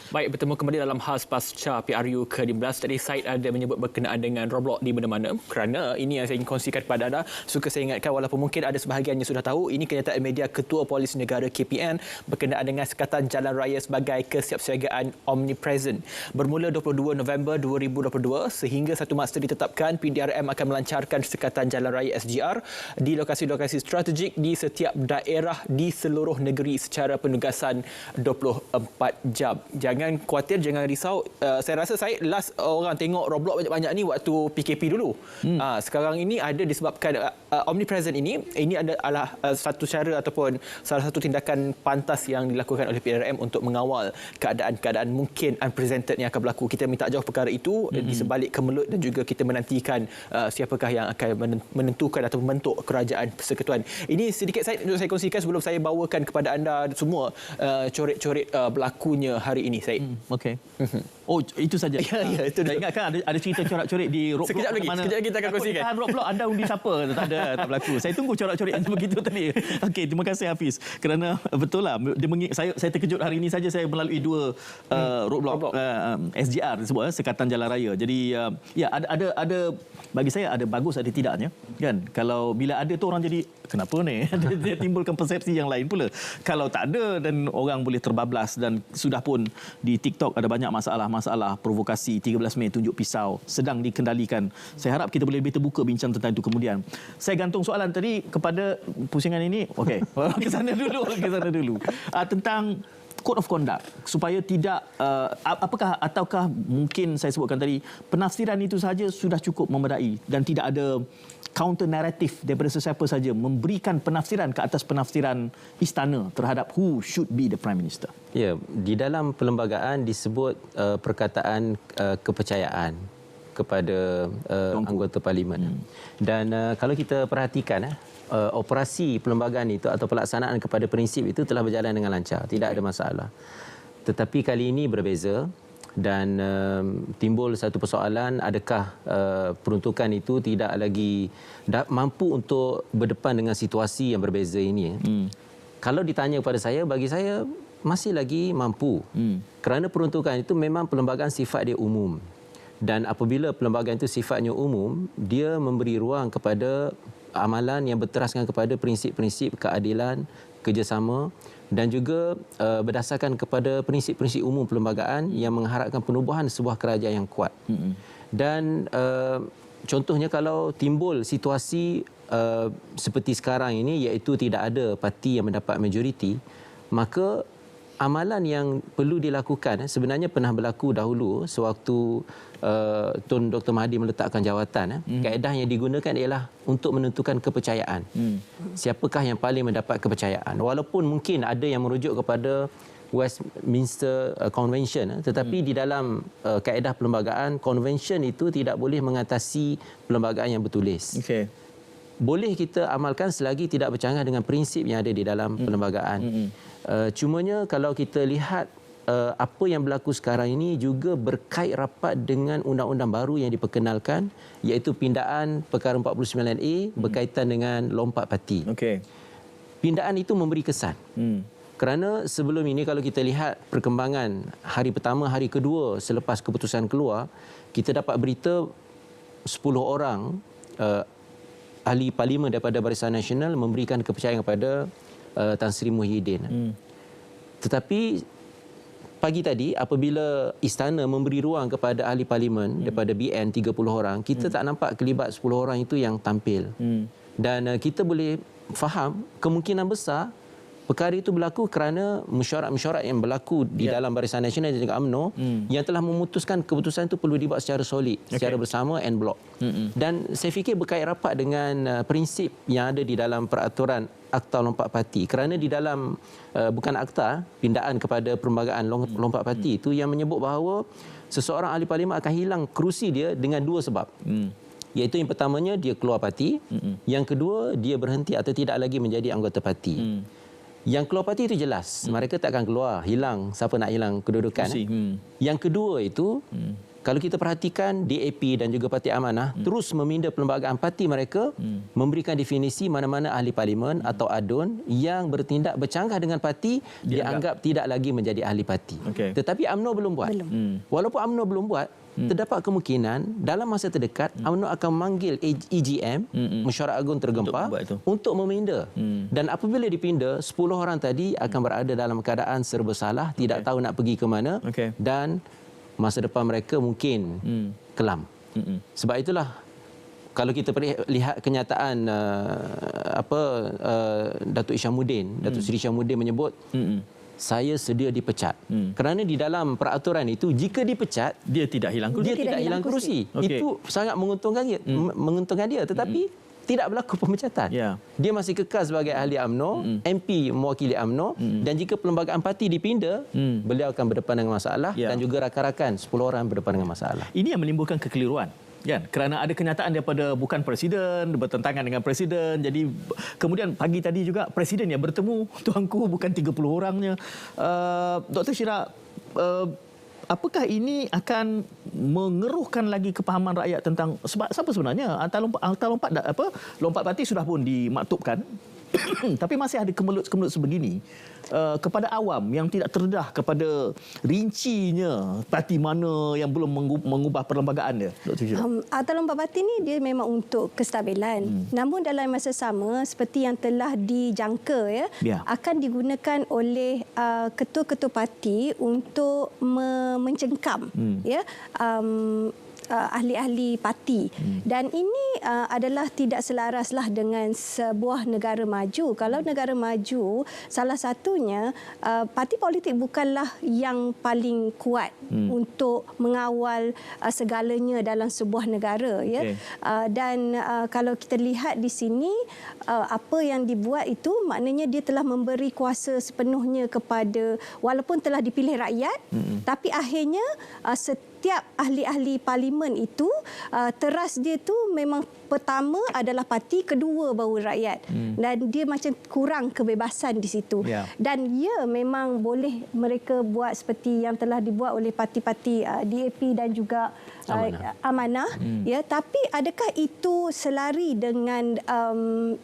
Baik, bertemu kembali dalam khas pasca PRU ke-15. Tadi Syed ada menyebut berkenaan dengan Roblox di mana-mana kerana ini yang saya ingin kongsikan kepada anda. Suka saya ingatkan walaupun mungkin ada sebahagian yang sudah tahu, ini kenyataan media Ketua Polis Negara KPN berkenaan dengan Sekatan Jalan Raya sebagai kesiapsiagaan omnipresent. Bermula 22 November 2022 sehingga 1 Mac ditetapkan, PDRM akan melancarkan Sekatan Jalan Raya SGR di lokasi-lokasi strategik di setiap daerah di seluruh negeri secara penugasan 24 jam. Jangan khawatir, jangan risau. Saya rasa saya last orang tengok Roblox banyak-banyak ni waktu PKP dulu. Sekarang ini ada disebabkan omnipresent ini adalah satu cara ataupun salah satu tindakan pantas yang dilakukan oleh PDRM untuk mengawal keadaan-keadaan mungkin unprecedented yang akan berlaku. Kita minta jauh perkara itu di sebalik kemelut dan juga kita menantikan siapakah yang akan menentukan atau membentuk kerajaan persekutuan. Ini sedikit untuk saya kongsikan sebelum saya bawakan kepada anda semua coret-coret berlakunya hari ini. Okey. Oh, itu saja. Ya, itu dah. Ingatkan ada cerita corak-corik di Roblox. Sekejap lagi kita akan kongsikan. Roblox anda undi siapa? Tak ada, tak berlaku. Saya tunggu corak-corik yang begitu tadi. Okey, terima kasih Hafiz. Kerana betul lah, saya terkejut hari ini saja saya melalui 2 Roblox SGR disebut Sekatan Jalan Raya. Jadi ya ada bagi saya ada bagus ada tidaknya, kan? Kalau bila ada tu orang jadi kenapa ni? Dia timbulkan persepsi yang lain pula. Kalau tak ada dan orang boleh terbablas, dan sudah pun di TikTok ada banyak masalah provokasi 13 Mei tunjuk pisau sedang dikendalikan. Saya harap kita boleh lebih terbuka bincang tentang itu kemudian. Saya gantung soalan tadi kepada pusingan ini. Okey. Ke sana dulu. Tentang Code of Conduct supaya tidak ataukah mungkin saya sebutkan tadi penafsiran itu saja sudah cukup memadai dan tidak ada counter naratif daripada sesiapa saja memberikan penafsiran ke atas penafsiran istana terhadap who should be the Prime Minister. Ya, di dalam perlembagaan disebut perkataan kepercayaan kepada anggota parlimen. Dan kalau kita perhatikan operasi perlembagaan itu atau pelaksanaan kepada prinsip itu telah berjalan dengan lancar, tidak ada masalah. Tetapi kali ini berbeza. Dan timbul satu persoalan, adakah peruntukan itu tidak lagi mampu untuk berdepan dengan situasi yang berbeza ini. Kalau ditanya kepada saya, bagi saya masih lagi mampu. Kerana peruntukan itu memang perlembagaan sifat dia umum. Dan apabila perlembagaan itu sifatnya umum, dia memberi ruang kepada amalan yang berteraskan kepada prinsip-prinsip keadilan, kerjasama dan juga berdasarkan kepada prinsip-prinsip umum perlembagaan yang mengharapkan penubuhan sebuah kerajaan yang kuat. Dan contohnya kalau timbul situasi seperti sekarang ini, iaitu tidak ada parti yang mendapat majoriti, maka amalan yang perlu dilakukan sebenarnya pernah berlaku dahulu sewaktu Tun Dr. Mahathir meletakkan jawatan. Kaedah yang digunakan ialah untuk menentukan kepercayaan. Siapakah yang paling mendapat kepercayaan? Walaupun mungkin ada yang merujuk kepada Westminster Convention, tetapi di dalam kaedah perlembagaan, convention itu tidak boleh mengatasi perlembagaan yang bertulis. Boleh kita amalkan selagi tidak bercanggah dengan prinsip yang ada di dalam perlembagaan. Cumanya kalau kita lihat apa yang berlaku sekarang ini juga berkait rapat dengan undang-undang baru yang diperkenalkan, iaitu pindaan perkara 49A berkaitan dengan lompat parti. Pindaan itu memberi kesan. Kerana sebelum ini kalau kita lihat perkembangan hari pertama, hari kedua selepas keputusan keluar, kita dapat berita 10 orang ahli parlimen daripada Barisan Nasional memberikan kepercayaan kepada Tan Sri Muhyiddin. Tetapi pagi tadi apabila istana memberi ruang kepada ahli parlimen daripada BN 30 orang, kita tak nampak kelibat 10 orang itu yang tampil. Dan kita boleh faham kemungkinan besar perkara itu berlaku kerana mesyuarat-mesyuarat yang berlaku di dalam Barisan Nasional dan juga UMNO yang telah memutuskan keputusan itu perlu dibuat secara solid, secara bersama en bloc. Dan saya fikir berkait rapat dengan prinsip yang ada di dalam peraturan Akta Lompat Parti. Kerana di dalam bukan akta, pindaan kepada perlembagaan lompat parti itu yang menyebut bahawa seseorang ahli parlimen akan hilang kerusi dia dengan dua sebab. Iaitu yang pertamanya dia keluar parti, yang kedua dia berhenti atau tidak lagi menjadi anggota parti. Yang keluar parti itu jelas, mereka tak akan keluar, hilang, siapa nak hilang kedudukan. Yang kedua itu, kalau kita perhatikan DAP dan juga Parti Amanah terus meminda perlembagaan parti mereka, memberikan definisi mana-mana ahli parlimen atau ADUN yang bertindak bercanggah dengan parti dianggap tidak lagi menjadi ahli parti. Tetapi UMNO belum buat. Walaupun UMNO belum buat, terdapat kemungkinan dalam masa terdekat UMNO akan memanggil EGM, Mesyuarat Agung Tergempar, untuk meminda. Dan apabila dipinda, 10 orang tadi akan berada dalam keadaan serba salah, tidak tahu nak pergi ke mana, dan masa depan mereka mungkin kelam. Sebab itulah kalau kita lihat kenyataan Datuk Isyamuddin, Datuk Seri Isyamuddin menyebut saya sedia dipecat. Kerana di dalam peraturan itu jika dipecat dia tidak hilang kerusi. Itu sangat menguntungkan dia, tetapi tidak berlaku pemecatan. Dia masih kekal sebagai ahli UMNO, MP mewakili UMNO, dan jika perlembagaan parti dipinda, beliau akan berdepan dengan masalah dan juga rakan-rakan 10 orang berdepan dengan masalah. Ini yang menimbulkan kekeliruan. Kerana ada kenyataan daripada bukan presiden, bertentangan dengan presiden. Jadi kemudian pagi tadi juga presiden yang bertemu, tuanku bukan 30 orangnya. Dr. Syirah, apakah ini akan mengeruhkan lagi kepahaman rakyat tentang sebab siapa sebenarnya lompat parti sudah pun dimaktubkan tapi masih ada kemelut-kemelut sebegini kepada awam yang tidak terdedah kepada rincinya parti mana yang belum mengubah perlembagaan dia. Akta Lompat Parti ni dia memang untuk kestabilan. Namun dalam masa sama seperti yang telah dijangka akan digunakan oleh ketua-ketua parti untuk mencengkam ahli-ahli parti. Dan ini adalah tidak selaraslah dengan sebuah negara maju. Kalau negara maju, salah satunya parti politik bukanlah yang paling kuat untuk mengawal segalanya dalam sebuah negara. Dan kalau kita lihat di sini, apa yang dibuat itu maknanya dia telah memberi kuasa sepenuhnya kepada, walaupun telah dipilih rakyat, tapi akhirnya setiap ahli-ahli parlimen itu teras dia tu memang pertama adalah parti, kedua baru rakyat. Dan dia macam kurang kebebasan di situ. Dan memang boleh mereka buat seperti yang telah dibuat oleh parti-parti DAP dan juga Amanah. Tapi adakah itu selari dengan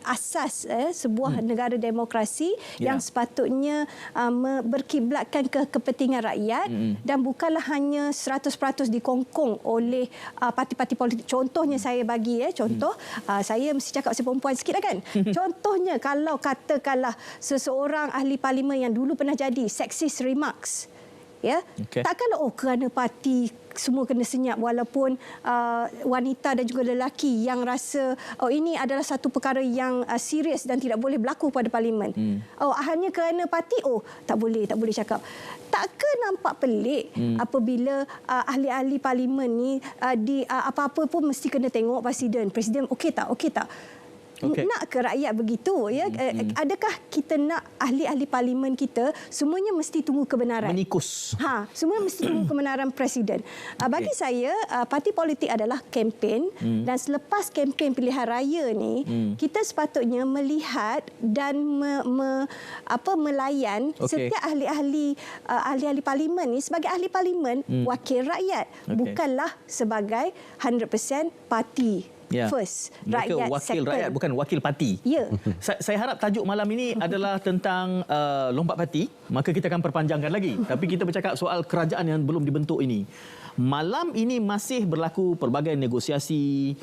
asas sebuah negara demokrasi yang sepatutnya berkiblatkan ke kepentingan rakyat dan bukanlah hanya 100% dikongkong oleh parti-parti politik. Contohnya saya bagi contoh, saya mesti cakap saya perempuan sikit kan. Contohnya kalau katakanlah seseorang ahli parlimen yang dulu pernah jadi sexist remarks, takkanlah kerana parti semua kena senyap walaupun wanita dan juga lelaki yang rasa ini adalah satu perkara yang serius dan tidak boleh berlaku pada parlimen. Hanya kerana parti tak boleh cakap. Takkah nampak pelik apabila ahli-ahli parlimen ni apa-apa pun mesti kena tengok presiden okey tak? Nak ke rakyat begitu? Adakah kita nak ahli-ahli parlimen kita semuanya mesti tunggu kebenaran? Menikus. Semua mesti tunggu kebenaran presiden. Bagi saya, parti politik adalah kempen dan selepas kempen pilihan raya ni, kita sepatutnya melihat dan melayan setiap ahli-ahli parlimen ni sebagai ahli parlimen wakil rakyat, bukanlah sebagai 100% parti. First, mereka rakyat, wakil second. rakyat bukan wakil parti. Saya harap tajuk malam ini adalah tentang lompat parti, maka kita akan perpanjangkan lagi. Tapi kita bercakap soal kerajaan yang belum dibentuk ini. Malam ini masih berlaku pelbagai negosiasi.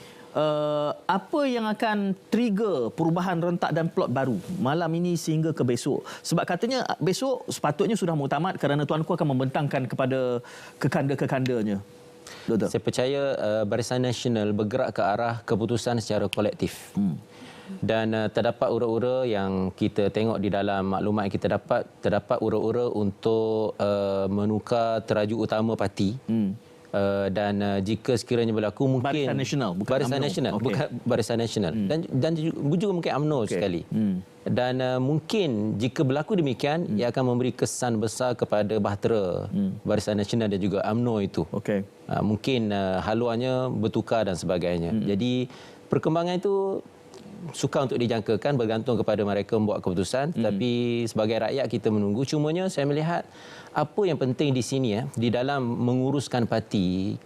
Apa yang akan trigger perubahan rentak dan plot baru malam ini sehingga ke besok? Sebab katanya besok sepatutnya sudah muktamad kerana Tuanku akan membentangkan kepada kekanda-kekandanya. Saya percaya Barisan Nasional bergerak ke arah keputusan secara kolektif. Dan terdapat ura-ura yang kita tengok di dalam maklumat yang kita dapat, terdapat ura-ura untuk menukar teraju utama parti. Dan jika sekiranya berlaku mungkin Barisan Nasional bukan Barisan UMNO. Nasional bukan Barisan Nasional dan juga mungkin UMNO sekali. Dan mungkin jika berlaku demikian ia akan memberi kesan besar kepada bahtera Barisan Nasional dan juga UMNO itu. Mungkin haluannya bertukar dan sebagainya. Jadi perkembangan itu sukar untuk dijangkakan, bergantung kepada mereka membuat keputusan. Tapi sebagai rakyat kita menunggu. Cumanya saya melihat apa yang penting di sini di dalam menguruskan parti,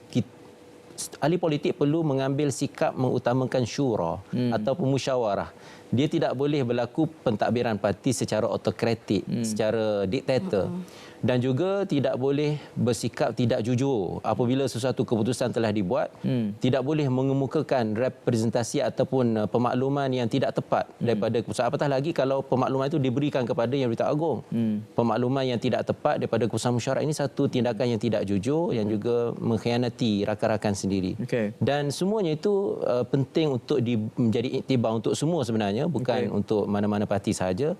ahli politik perlu mengambil sikap mengutamakan syura ataupun musyawarah. Dia tidak boleh berlaku pentadbiran parti secara autokratik, secara diktator. Dan juga tidak boleh bersikap tidak jujur apabila sesuatu keputusan telah dibuat. Tidak boleh mengemukakan representasi ataupun pemakluman yang tidak tepat daripada keputusan. Apatah lagi kalau pemakluman itu diberikan kepada Yang Bertanggung Agung. Pemakluman yang tidak tepat daripada keputusan mesyuarat ini satu tindakan yang tidak jujur yang juga mengkhianati rakan-rakan sendiri. Dan semuanya itu penting untuk menjadi iktibar untuk semua sebenarnya, bukan untuk mana-mana parti sahaja.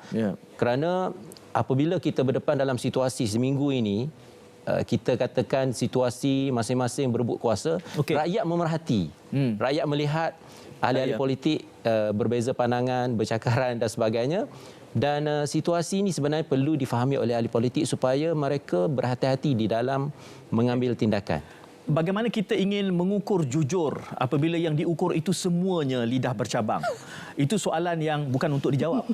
Kerana apabila kita berdepan dalam situasi seminggu ini, kita katakan situasi masing-masing berebut kuasa, rakyat memerhati. Rakyat melihat ahli-ahli politik berbeza pandangan, bercakaran dan sebagainya. Dan situasi ini sebenarnya perlu difahami oleh ahli politik supaya mereka berhati-hati di dalam mengambil tindakan. Bagaimana kita ingin mengukur jujur apabila yang diukur itu semuanya lidah bercabang? Itu soalan yang bukan untuk dijawab,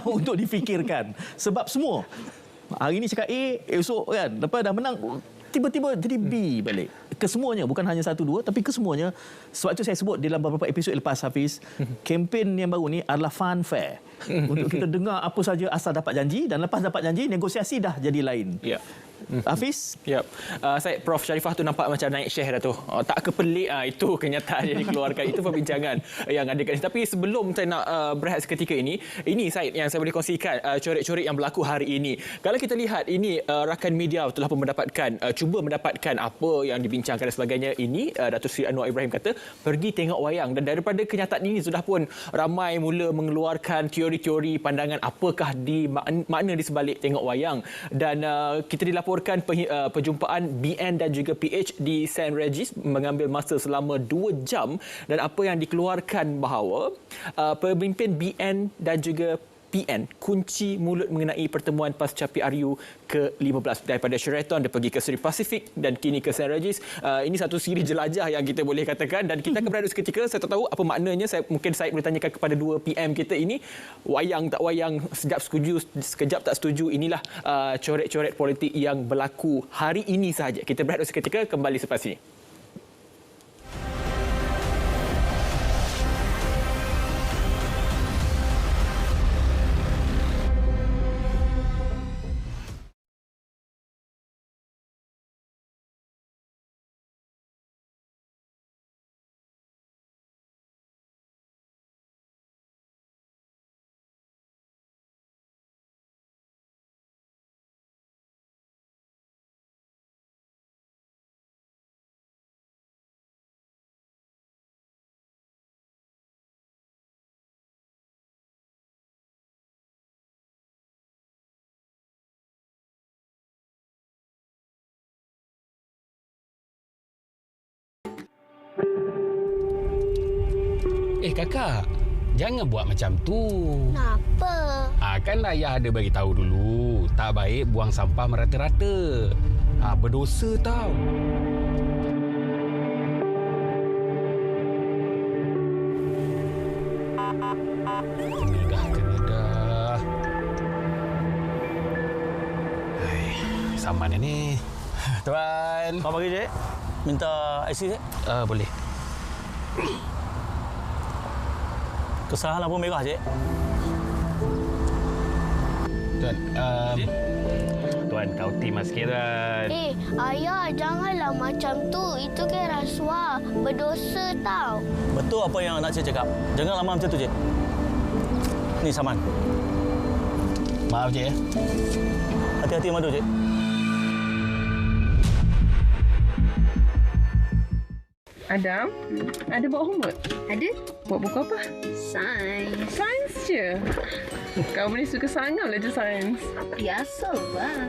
untuk difikirkan. Sebab semua hari ini cakap A, esok kan, lepas dah menang tiba-tiba jadi B balik. Kesemuanya, bukan hanya satu dua tapi kesemuanya. Sebab itu saya sebut dalam beberapa episod lepas, Hafiz, kempen yang baru ni adalah fun fair. Untuk kita dengar apa saja asal dapat janji, dan lepas dapat janji negosiasi dah jadi lain. Hafiz? Saya Prof Sharifah tu nampak macam naik share dah tu. Tak kepelik itu kenyataan yang dikeluarkan. Itu perbincangan yang ada kat sini. Tapi sebelum saya nak berehat seketika ini Syed yang saya boleh kongsikan coret-coret yang berlaku hari ini. Kalau kita lihat ini rakan media telah pun cuba mendapatkan apa yang dibincangkan dan sebagainya. Ini Datuk Seri Anwar Ibrahim kata pergi tengok wayang, dan daripada kenyataan ini sudah pun ramai mula mengeluarkan teori-teori pandangan apakah makna di sebalik tengok wayang. Dan kita dilaporkan perjumpaan BN dan juga PH di St. Regis mengambil masa selama 2 jam, dan apa yang dikeluarkan bahawa pemimpin BN dan juga PN, kunci mulut mengenai pertemuan pasca PRU ke-15. Daripada Sheraton, dia pergi ke Seri Pacific dan kini ke St. Regis. Ini satu siri jelajah yang kita boleh katakan, dan kita akan berada seketika. Saya tak tahu apa maknanya. Mungkin saya boleh tanyakan kepada dua PM kita ini. Wayang tak wayang, sekejap setuju, sekejap tak setuju. Inilah coret-coret politik yang berlaku hari ini sahaja. Kita berehat seketika, kembali selepas ini. Kakak, jangan buat macam tu. Kenapa? Kan ayah ada bagi tahu dulu, tak baik buang sampah merata-rata. Berdosa tau. Kena dah. Saman ni. Tuan. Apa bagi, Cik? Minta IC, Cik? Boleh. Kesalahan lampu merah, Cik. Tuan, Tuan, kau timah sikit, Tuan. Ayah, janganlah macam tu. Itu kan rasuah. Berdosa tau. Betul apa yang nak Cik cakap. Jangan lama macam tu, Cik. Ni saman. Maaf, Cik. Hati-hati madu, Cik. Adam, ada buat homework? Ada. Buat buku apa? Sains. Sains je? Kamu ni suka sangat belajar sains. Biasa, bang.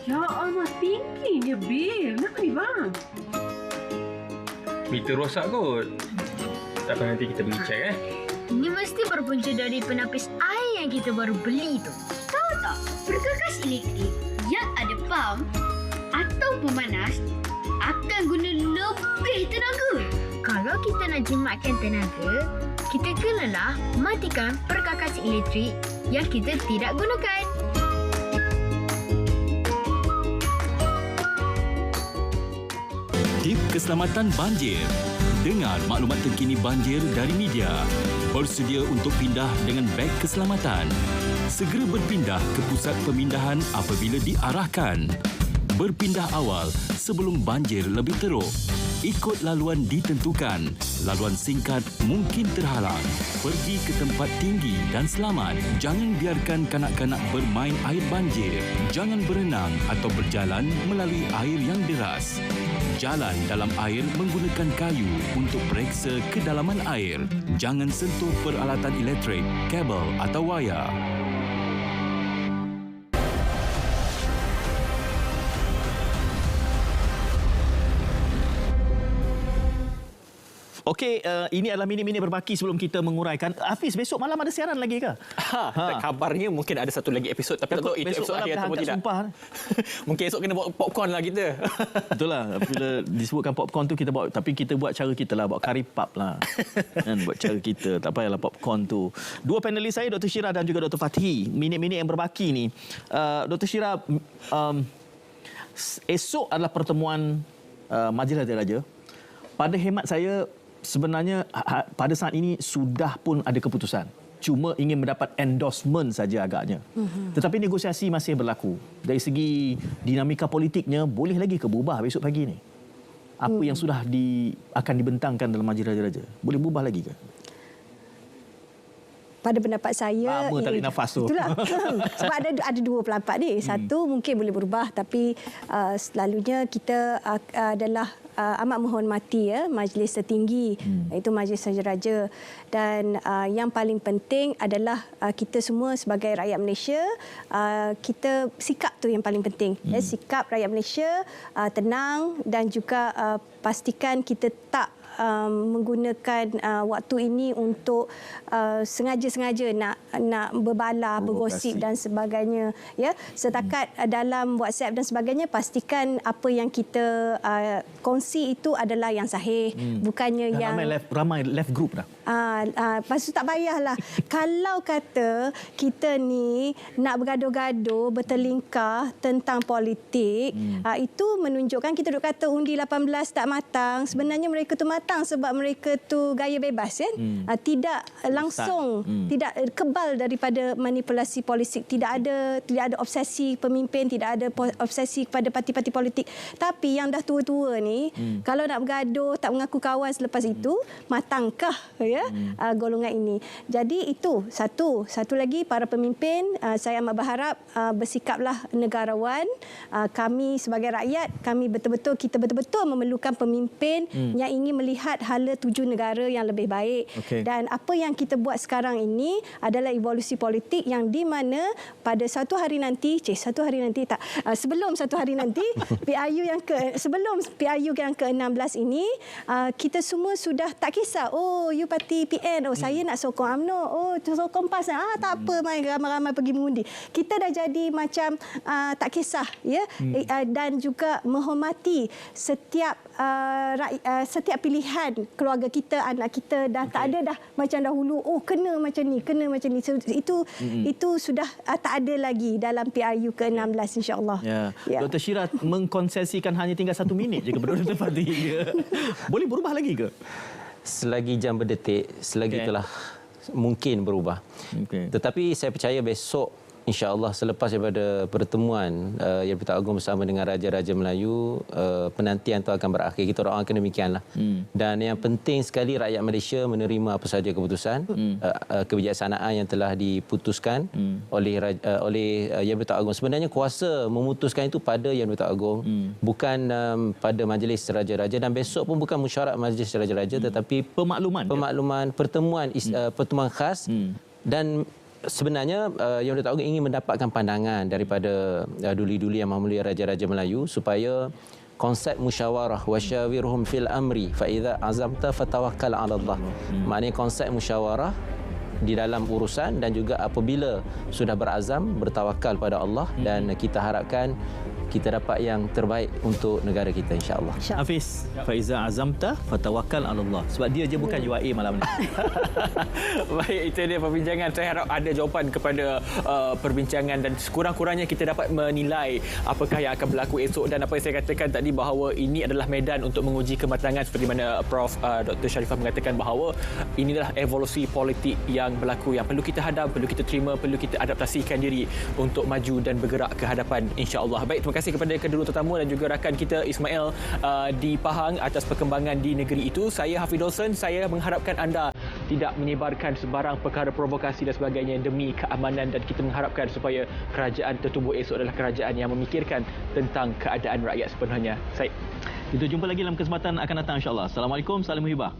Ya Allah, tingginya bil. Kenapa ni, bang? Meter rosak kot. Tak apa, nanti kita pergi cek, Ini mesti berpunca dari penapis air yang kita baru beli tu. Tahu tak? Perkakas elektrik yang ada pam atau pemanas akan guna lebih tenaga. Kalau kita nak jimatkan tenaga, kita kenalah matikan perkakas elektrik yang kita tidak gunakan. Tip keselamatan banjir. Dengar maklumat terkini banjir dari media. Bersedia untuk pindah dengan beg keselamatan. Segera berpindah ke pusat pemindahan apabila diarahkan. Berpindah awal sebelum banjir lebih teruk. Ikut laluan ditentukan. Laluan singkat mungkin terhalang. Pergi ke tempat tinggi dan selamat. Jangan biarkan kanak-kanak bermain air banjir. Jangan berenang atau berjalan melalui air yang deras. Jalan dalam air menggunakan kayu untuk periksa kedalaman air. Jangan sentuh peralatan elektrik, kabel atau wayar. Okey, ini adalah minit-minit berbaki sebelum kita menguraikan. Hafiz, besok malam ada siaran lagi ke? Kabarnya mungkin ada satu lagi episod, tapi tak tahu itu episod akhir atau tidak. Sumpah. Mungkin esok kena bawa popcorn lah kita. Betul lah. Bila disebutkan popcorn tu kita bawa, tapi kita buat cara kita lah, bawa kari pap lah. Kan, buat cara kita. Tak payahlah popcorn tu. Dua panelis saya, Dr. Syirah dan juga Dr. Fathi. Minit-minit yang berbaki ni. Dr. Syirah, esok adalah pertemuan Majlis Raja-Raja. Pada hemat saya, sebenarnya pada saat ini sudah pun ada keputusan. Cuma ingin mendapat endorsement saja agaknya. Tetapi negosiasi masih berlaku. Dari segi dinamika politiknya, boleh lagi ke berubah besok pagi ni? Apa yang sudah akan dibentangkan dalam Majlis Raja-Raja? Boleh berubah lagi ke? Pada pendapat saya, lama tarik nafas tu. Itulah. Sebab ada dua pendapat ni. Satu mungkin boleh berubah, tapi selalunya kita adalah amat menghormati majlis tertinggi, iaitu Majlis Raja-Raja. Dan yang paling penting adalah kita semua sebagai rakyat Malaysia, kita sikap tu yang paling penting. Sikap rakyat Malaysia tenang dan juga pastikan kita tak menggunakan waktu ini untuk sengaja-sengaja nak berbalah, bergosip dan sebagainya. Ya, setakat dalam WhatsApp dan sebagainya, pastikan apa yang kita kongsi itu adalah yang sahih, bukannya yang ramai left group dah. Lepas tu tak payahlah. Kalau kata kita ni nak bergaduh-gaduh, bertelingkah tentang politik, itu menunjukkan kita duk kata undi 18 tak matang. Sebenarnya mereka tu matang sebab mereka tu gaya bebas, kan? Tidak langsung, tidak kebal daripada manipulasi politik. Tidak ada obsesi pemimpin, tidak ada obsesi kepada parti-parti politik. Tapi yang dah tua-tua ni, kalau nak bergaduh, tak mengaku kawan selepas itu, matangkah ya golongan ini? Jadi itu satu lagi, para pemimpin, saya amat berharap bersikaplah negarawan. Kami sebagai rakyat, kita betul-betul memerlukan pemimpin yang ingin melihat hala tuju negara yang lebih baik. Dan apa yang kita buat sekarang ini adalah evolusi politik yang di mana pada sebelum satu hari nanti PRU yang ke-16 ini, kita semua sudah tak kisah, oh you parti PN, oh saya nak sokong UMNO, oh sokong PAS, tak apa, main ramai-ramai pergi mengundi. Kita dah jadi macam tak kisah, ya. Dan juga menghormati setiap pilihan keluarga kita, anak kita. Dah tak ada dah macam dahulu, oh kena macam ni. Itu sudah tak ada lagi dalam PRU ke-16, insya-Allah. Ya. Dr. Shira mengkonsesikan hanya tinggal 1 minit je kepada Dr. Fadhil. Boleh berubah lagi ke? Selagi jam berdetik, selagi itulah mungkin berubah. Tetapi saya percaya besok, insya-Allah, selepas daripada pertemuan Yang Bertuan Agong bersama dengan Raja-Raja Melayu, penantian itu akan berakhir. Kita doakan demikianlah. Dan yang penting sekali, rakyat Malaysia menerima apa sahaja keputusan, kebijaksanaan yang telah diputuskan oleh Yang Bertuan Agong. Sebenarnya kuasa memutuskan itu pada Yang Bertuan Agong, bukan pada Majlis Raja-Raja, dan besok pun bukan mesyuarat Majlis Raja-Raja, tetapi pemakluman pertemuan khas. Dan sebenarnya Yang Bertuan Agong ingin mendapatkan pandangan daripada duli-duli Yang Maha Mulia Raja-Raja Melayu, supaya konsep musyawarah wasyawirhum fil amri fa idza azamta fatawakkal 'ala Allah. Maknanya konsep musyawarah di dalam urusan, dan juga apabila sudah berazam, bertawakal pada Allah, dan kita harapkan kita dapat yang terbaik untuk negara kita, insya-Allah. Hafiz, Faiza azamta fatawakkal 'ala Allah. Sebab dia je bukan UAE malam ni. Baik, itu dia perbincangan. Saya harap ada jawapan kepada perbincangan, dan sekurang-kurangnya kita dapat menilai apakah yang akan berlaku esok. Dan apa yang saya katakan tadi, bahawa ini adalah medan untuk menguji kematangan, seperti mana Prof. Dr. Sharifah mengatakan bahawa inilah evolusi politik yang berlaku, yang perlu kita hadam, perlu kita terima, perlu kita adaptasikan diri untuk maju dan bergerak ke hadapan, insya-Allah. Baik, terima kasih kepada kedua tetamu dan juga rakan kita Ismail di Pahang atas perkembangan di negeri itu. Saya Hafiz Dawson, saya mengharapkan anda tidak menyebarkan sebarang perkara provokasi dan sebagainya demi keamanan, dan kita mengharapkan supaya kerajaan tertubuh esok adalah kerajaan yang memikirkan tentang keadaan rakyat sepenuhnya. Kita jumpa lagi dalam kesempatan akan datang, insya-Allah. Assalamualaikum, salam muhibah.